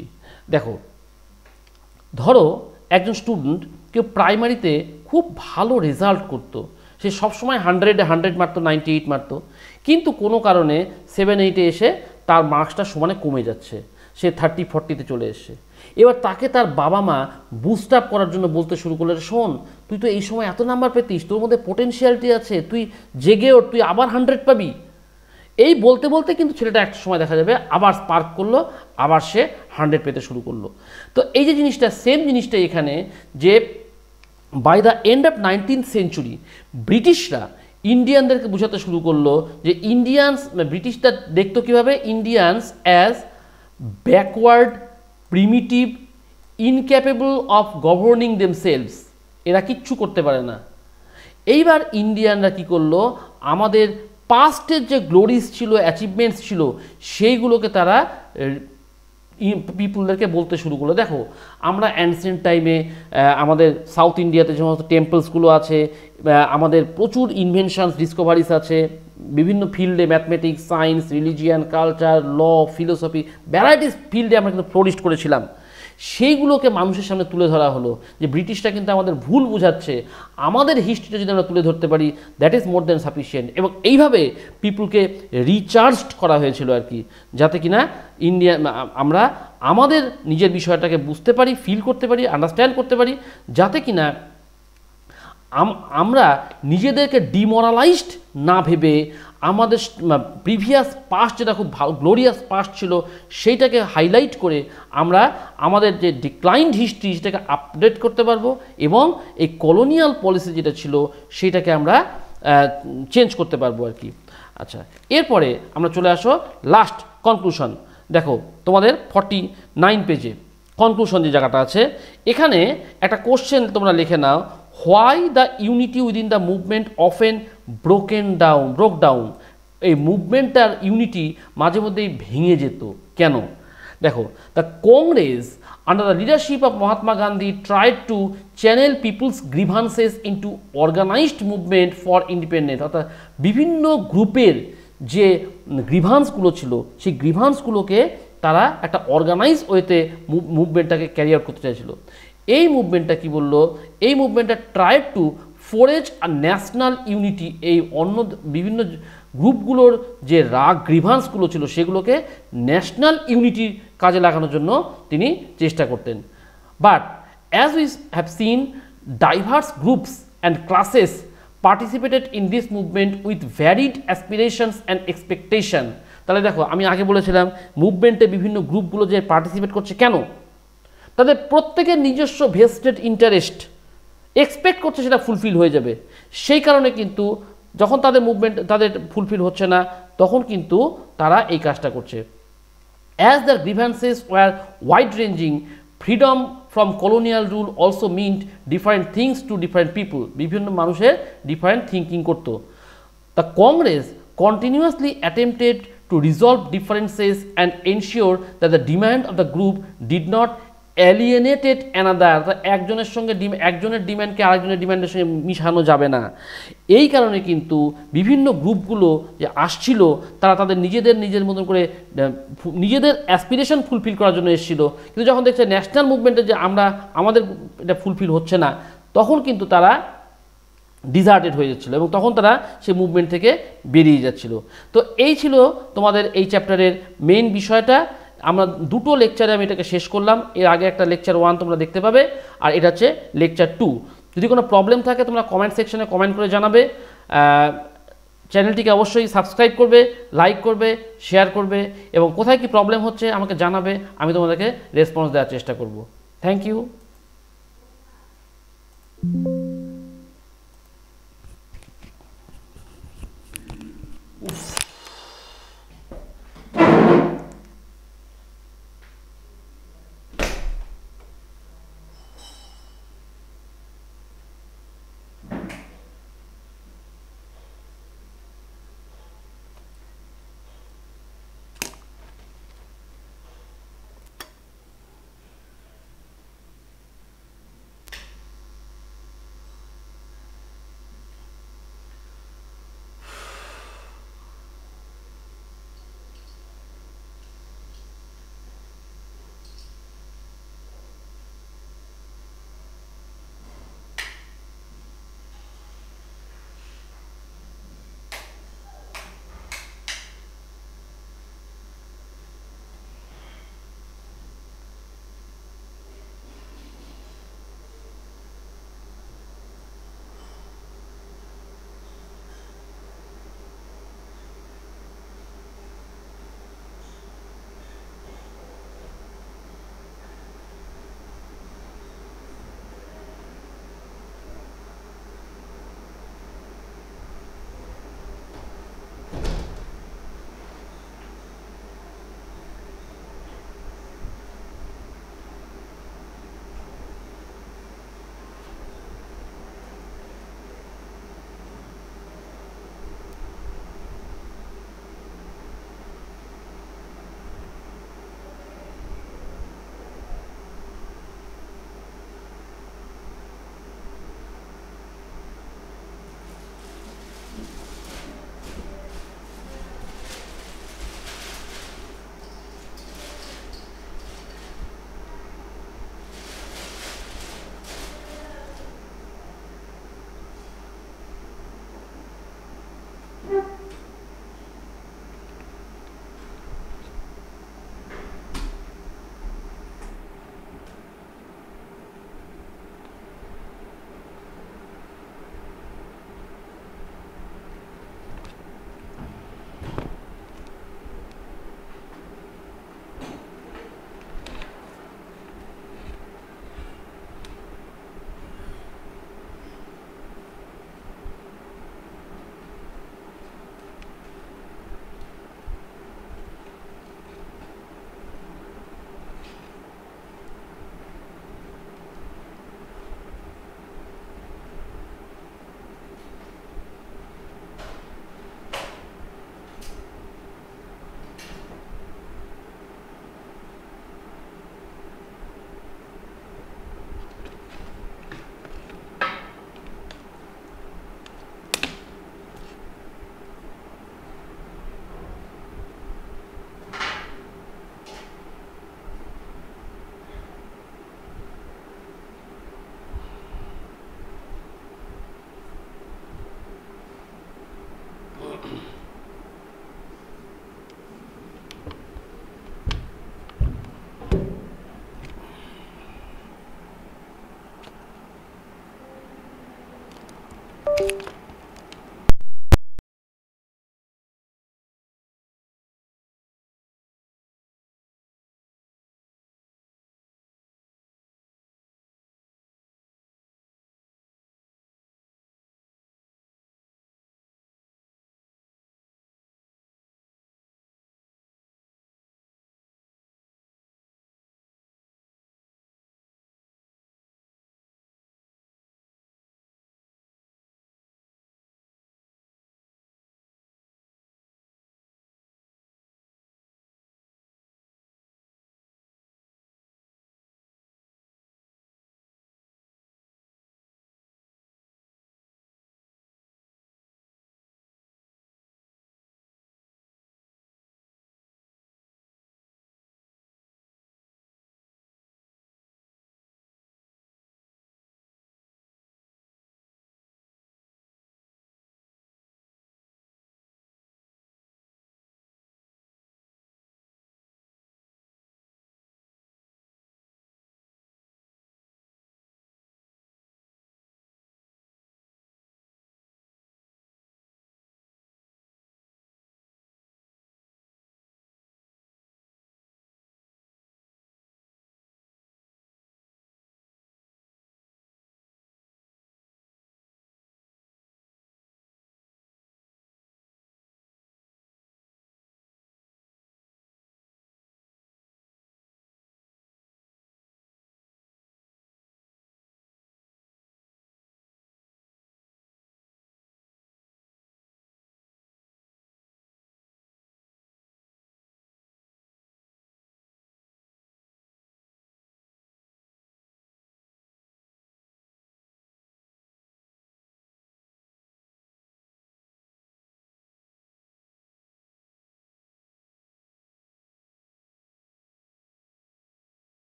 Speaker 1: দেখো, ধরো একজন স্টুডেন্ট কেউ প্রাইমারিতে খুব ভালো রেজাল্ট করতো, সে সবসময় 100 মারতো, 98 মারতো, কিন্তু কোনো কারণে 7-8-এ এসে তার মার্কসটা সমানে কমে যাচ্ছে, সে 30-40-তে চলে এসছে। এবার তাকে তার বাবা মা বুস্ট আপ করার জন্য বলতে শুরু করলে, শোন তুই তো এই সময় এত নাম্বার পেতিস, তোর মধ্যে পোটেনশিয়ালিটি আছে, তুই জেগে ওঠ, তুই আবার 100 পাবি। এই বলতে বলতে কিন্তু ছেলেটা একটা সময় দেখা যাবে আবার স্পার্ক করলো, আবার সে 100 পেতে শুরু করলো। তো এই যে জিনিসটা, সেম জিনিসটা এখানে, যে by the end of 19th century ব্রিটিশরা ইন্ডিয়ানদেরকে বোঝাতে শুরু করলো যে ইন্ডিয়ানস, ব্রিটিশরা দেখতো কীভাবে, Indians as backward, primitive, incapable of governing themselves, এরা কিচ্ছু করতে পারে না। এইবার ইন্ডিয়ানরা কী করলো, আমাদের পাস্টের যে গ্লোরিজ ছিল, অ্যাচিভমেন্টস ছিল, সেইগুলোকে তারা পিপুলদেরকে বলতে শুরু করলো। দেখো, আমরা অ্যানসিয়েন্ট টাইমে আমাদের সাউথ ইন্ডিয়াতে যে সমস্ত টেম্পলসগুলো আছে, আমাদের প্রচুর ইনভেনশনস, ডিসকভারিস আছে বিভিন্ন ফিল্ডে, ম্যাথমেটিক্স, সায়েন্স, রিলিজিয়ান, কালচার, ল, ফিলোসফি, ভ্যারাইটিস ফিল্ডে আমরা কিন্তু ফ্লোরিস্ট করেছিলাম। সেইগুলোকে মানুষের সামনে তুলে ধরা হলো যে ব্রিটিশরা কিন্তু আমাদের ভুল বোঝাচ্ছে, আমাদের হিস্ট্রিটা যদি আমরা তুলে ধরতে পারি, that is more than sufficient. এবং এইভাবে পিপুলকে রিচার্জড করা হয়েছিল আর কি, যাতে কিনা ইন্ডিয়া আমরা আমাদের নিজের বিষয়টাকে বুঝতে পারি, ফিল করতে পারি, আন্ডারস্ট্যান্ড করতে পারি, যাতে কিনা আমরা নিজেদেরকে ডিমোরালাইজড না ভেবে আমাদের প্রিভিয়াস পাস্ট, যেটা খুব ভালো গ্লোরিয়াস পাস্ট ছিল, সেইটাকে হাইলাইট করে আমরা আমাদের যে ডিক্লাইন্ড হিস্ট্রি সেটাকে আপডেট করতে পারবো, এবং এই কলোনিয়াল পলিসি যেটা ছিল সেটাকে আমরা চেঞ্জ করতে পারবো আর কি। আচ্ছা, এরপরে আমরা চলে আসো লাস্ট কনক্লুশন। দেখো তোমাদের 49 পেজে কনক্লুশন যে জায়গাটা আছে, এখানে একটা কোশ্চেন তোমরা লিখে নাও, why the unity within the movement often broke down. এই মুভমেন্টটার ইউনিটি মাঝে মধ্যেই ভেঙে যেত কেন? দেখো, the Congress under the leadership of Mahatma Gandhi tried to channel people's grievances into organised movement for independence. অর্থাৎ বিভিন্ন গ্রুপের যে গ্রিভান্সগুলো ছিল, সেই গ্রিভান্সগুলোকে তারা একটা অর্গানাইজ ওয়েতে মুভমেন্টটাকে ক্যারি আউট করতে চাইছিল। এই মুভমেন্টটা কি বললো, এই মুভমেন্টটা ট্রাইড টু ফোরেজ আর ন্যাশনাল ইউনিটি। এই অন্য বিভিন্ন গ্রুপগুলোর যে গ্রিভান্সগুলো ছিল সেগুলোকে ন্যাশনাল ইউনিটির কাজে লাগানোর জন্য তিনি চেষ্টা করতেন। But as we have seen, diverse groups and classes participated in this movement with varied aspirations and expectation. তাহলে দেখো, আমি আগে বলেছিলাম মুভমেন্টে বিভিন্ন গ্রুপগুলো যে পার্টিসিপেট করছে কেন, তাদের প্রত্যেকের নিজস্ব ভেস্টেড ইন্টারেস্ট, এক্সপেক্ট করছে সেটা ফুলফিল হয়ে যাবে। সেই কারণে কিন্তু যখন তাদের মুভমেন্ট তাদের ফুলফিল হচ্ছে না, তখন কিন্তু তারা এই কাজটা করছে। As the grievances were wide ranging, freedom from colonial rule also meant different things to different people. বিভিন্ন মানুষের ডিফারেন্ট থিঙ্কিং করতো। The Congress continuously attempted to resolve differences and ensure that the demand of the group did not alienate another. একজনের সঙ্গে একজনের ডিমান্ডকে আরেকজনের ডিমান্ডের সঙ্গে মিশানো যাবে না। এই কারণে কিন্তু বিভিন্ন গ্রুপগুলো যে আসছিল, তারা তাদের নিজেদের মতন করে নিজেদের অ্যাসপিরেশন ফুলফিল করার জন্য এসেছিল, কিন্তু যখন দেখছে ন্যাশনাল মুভমেন্টে যে আমাদের এটা ফুলফিল হচ্ছে না, তখন কিন্তু তারা ডিজার্টেড হয়ে যাচ্ছিলো এবং তখন তারা সেই মুভমেন্ট থেকে বেরিয়ে যাচ্ছিল। তো এই ছিল তোমাদের এই চ্যাপ্টারের মেইন বিষয়টা। আমরা দুটো লেকচারে আমি এটাকে শেষ করলাম। এর আগে একটা লেকচার 1 তোমরা দেখতে পাবে, আর এটা হচ্ছে লেকচার 2। যদি কোনো প্রবলেম থাকে তোমরা কমেন্ট সেকশনে কমেন্ট করে জানাবে। চ্যানেলটিকে অবশ্যই সাবস্ক্রাইব করবে, লাইক করবে, শেয়ার করবে, এবং কোথায় কি প্রবলেম হচ্ছে আমাকে জানাবে, আমি তোমাদেরকে রেসপন্স দেওয়ার চেষ্টা করব। Thank you.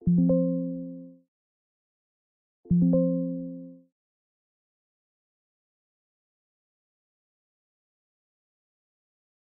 Speaker 2: you.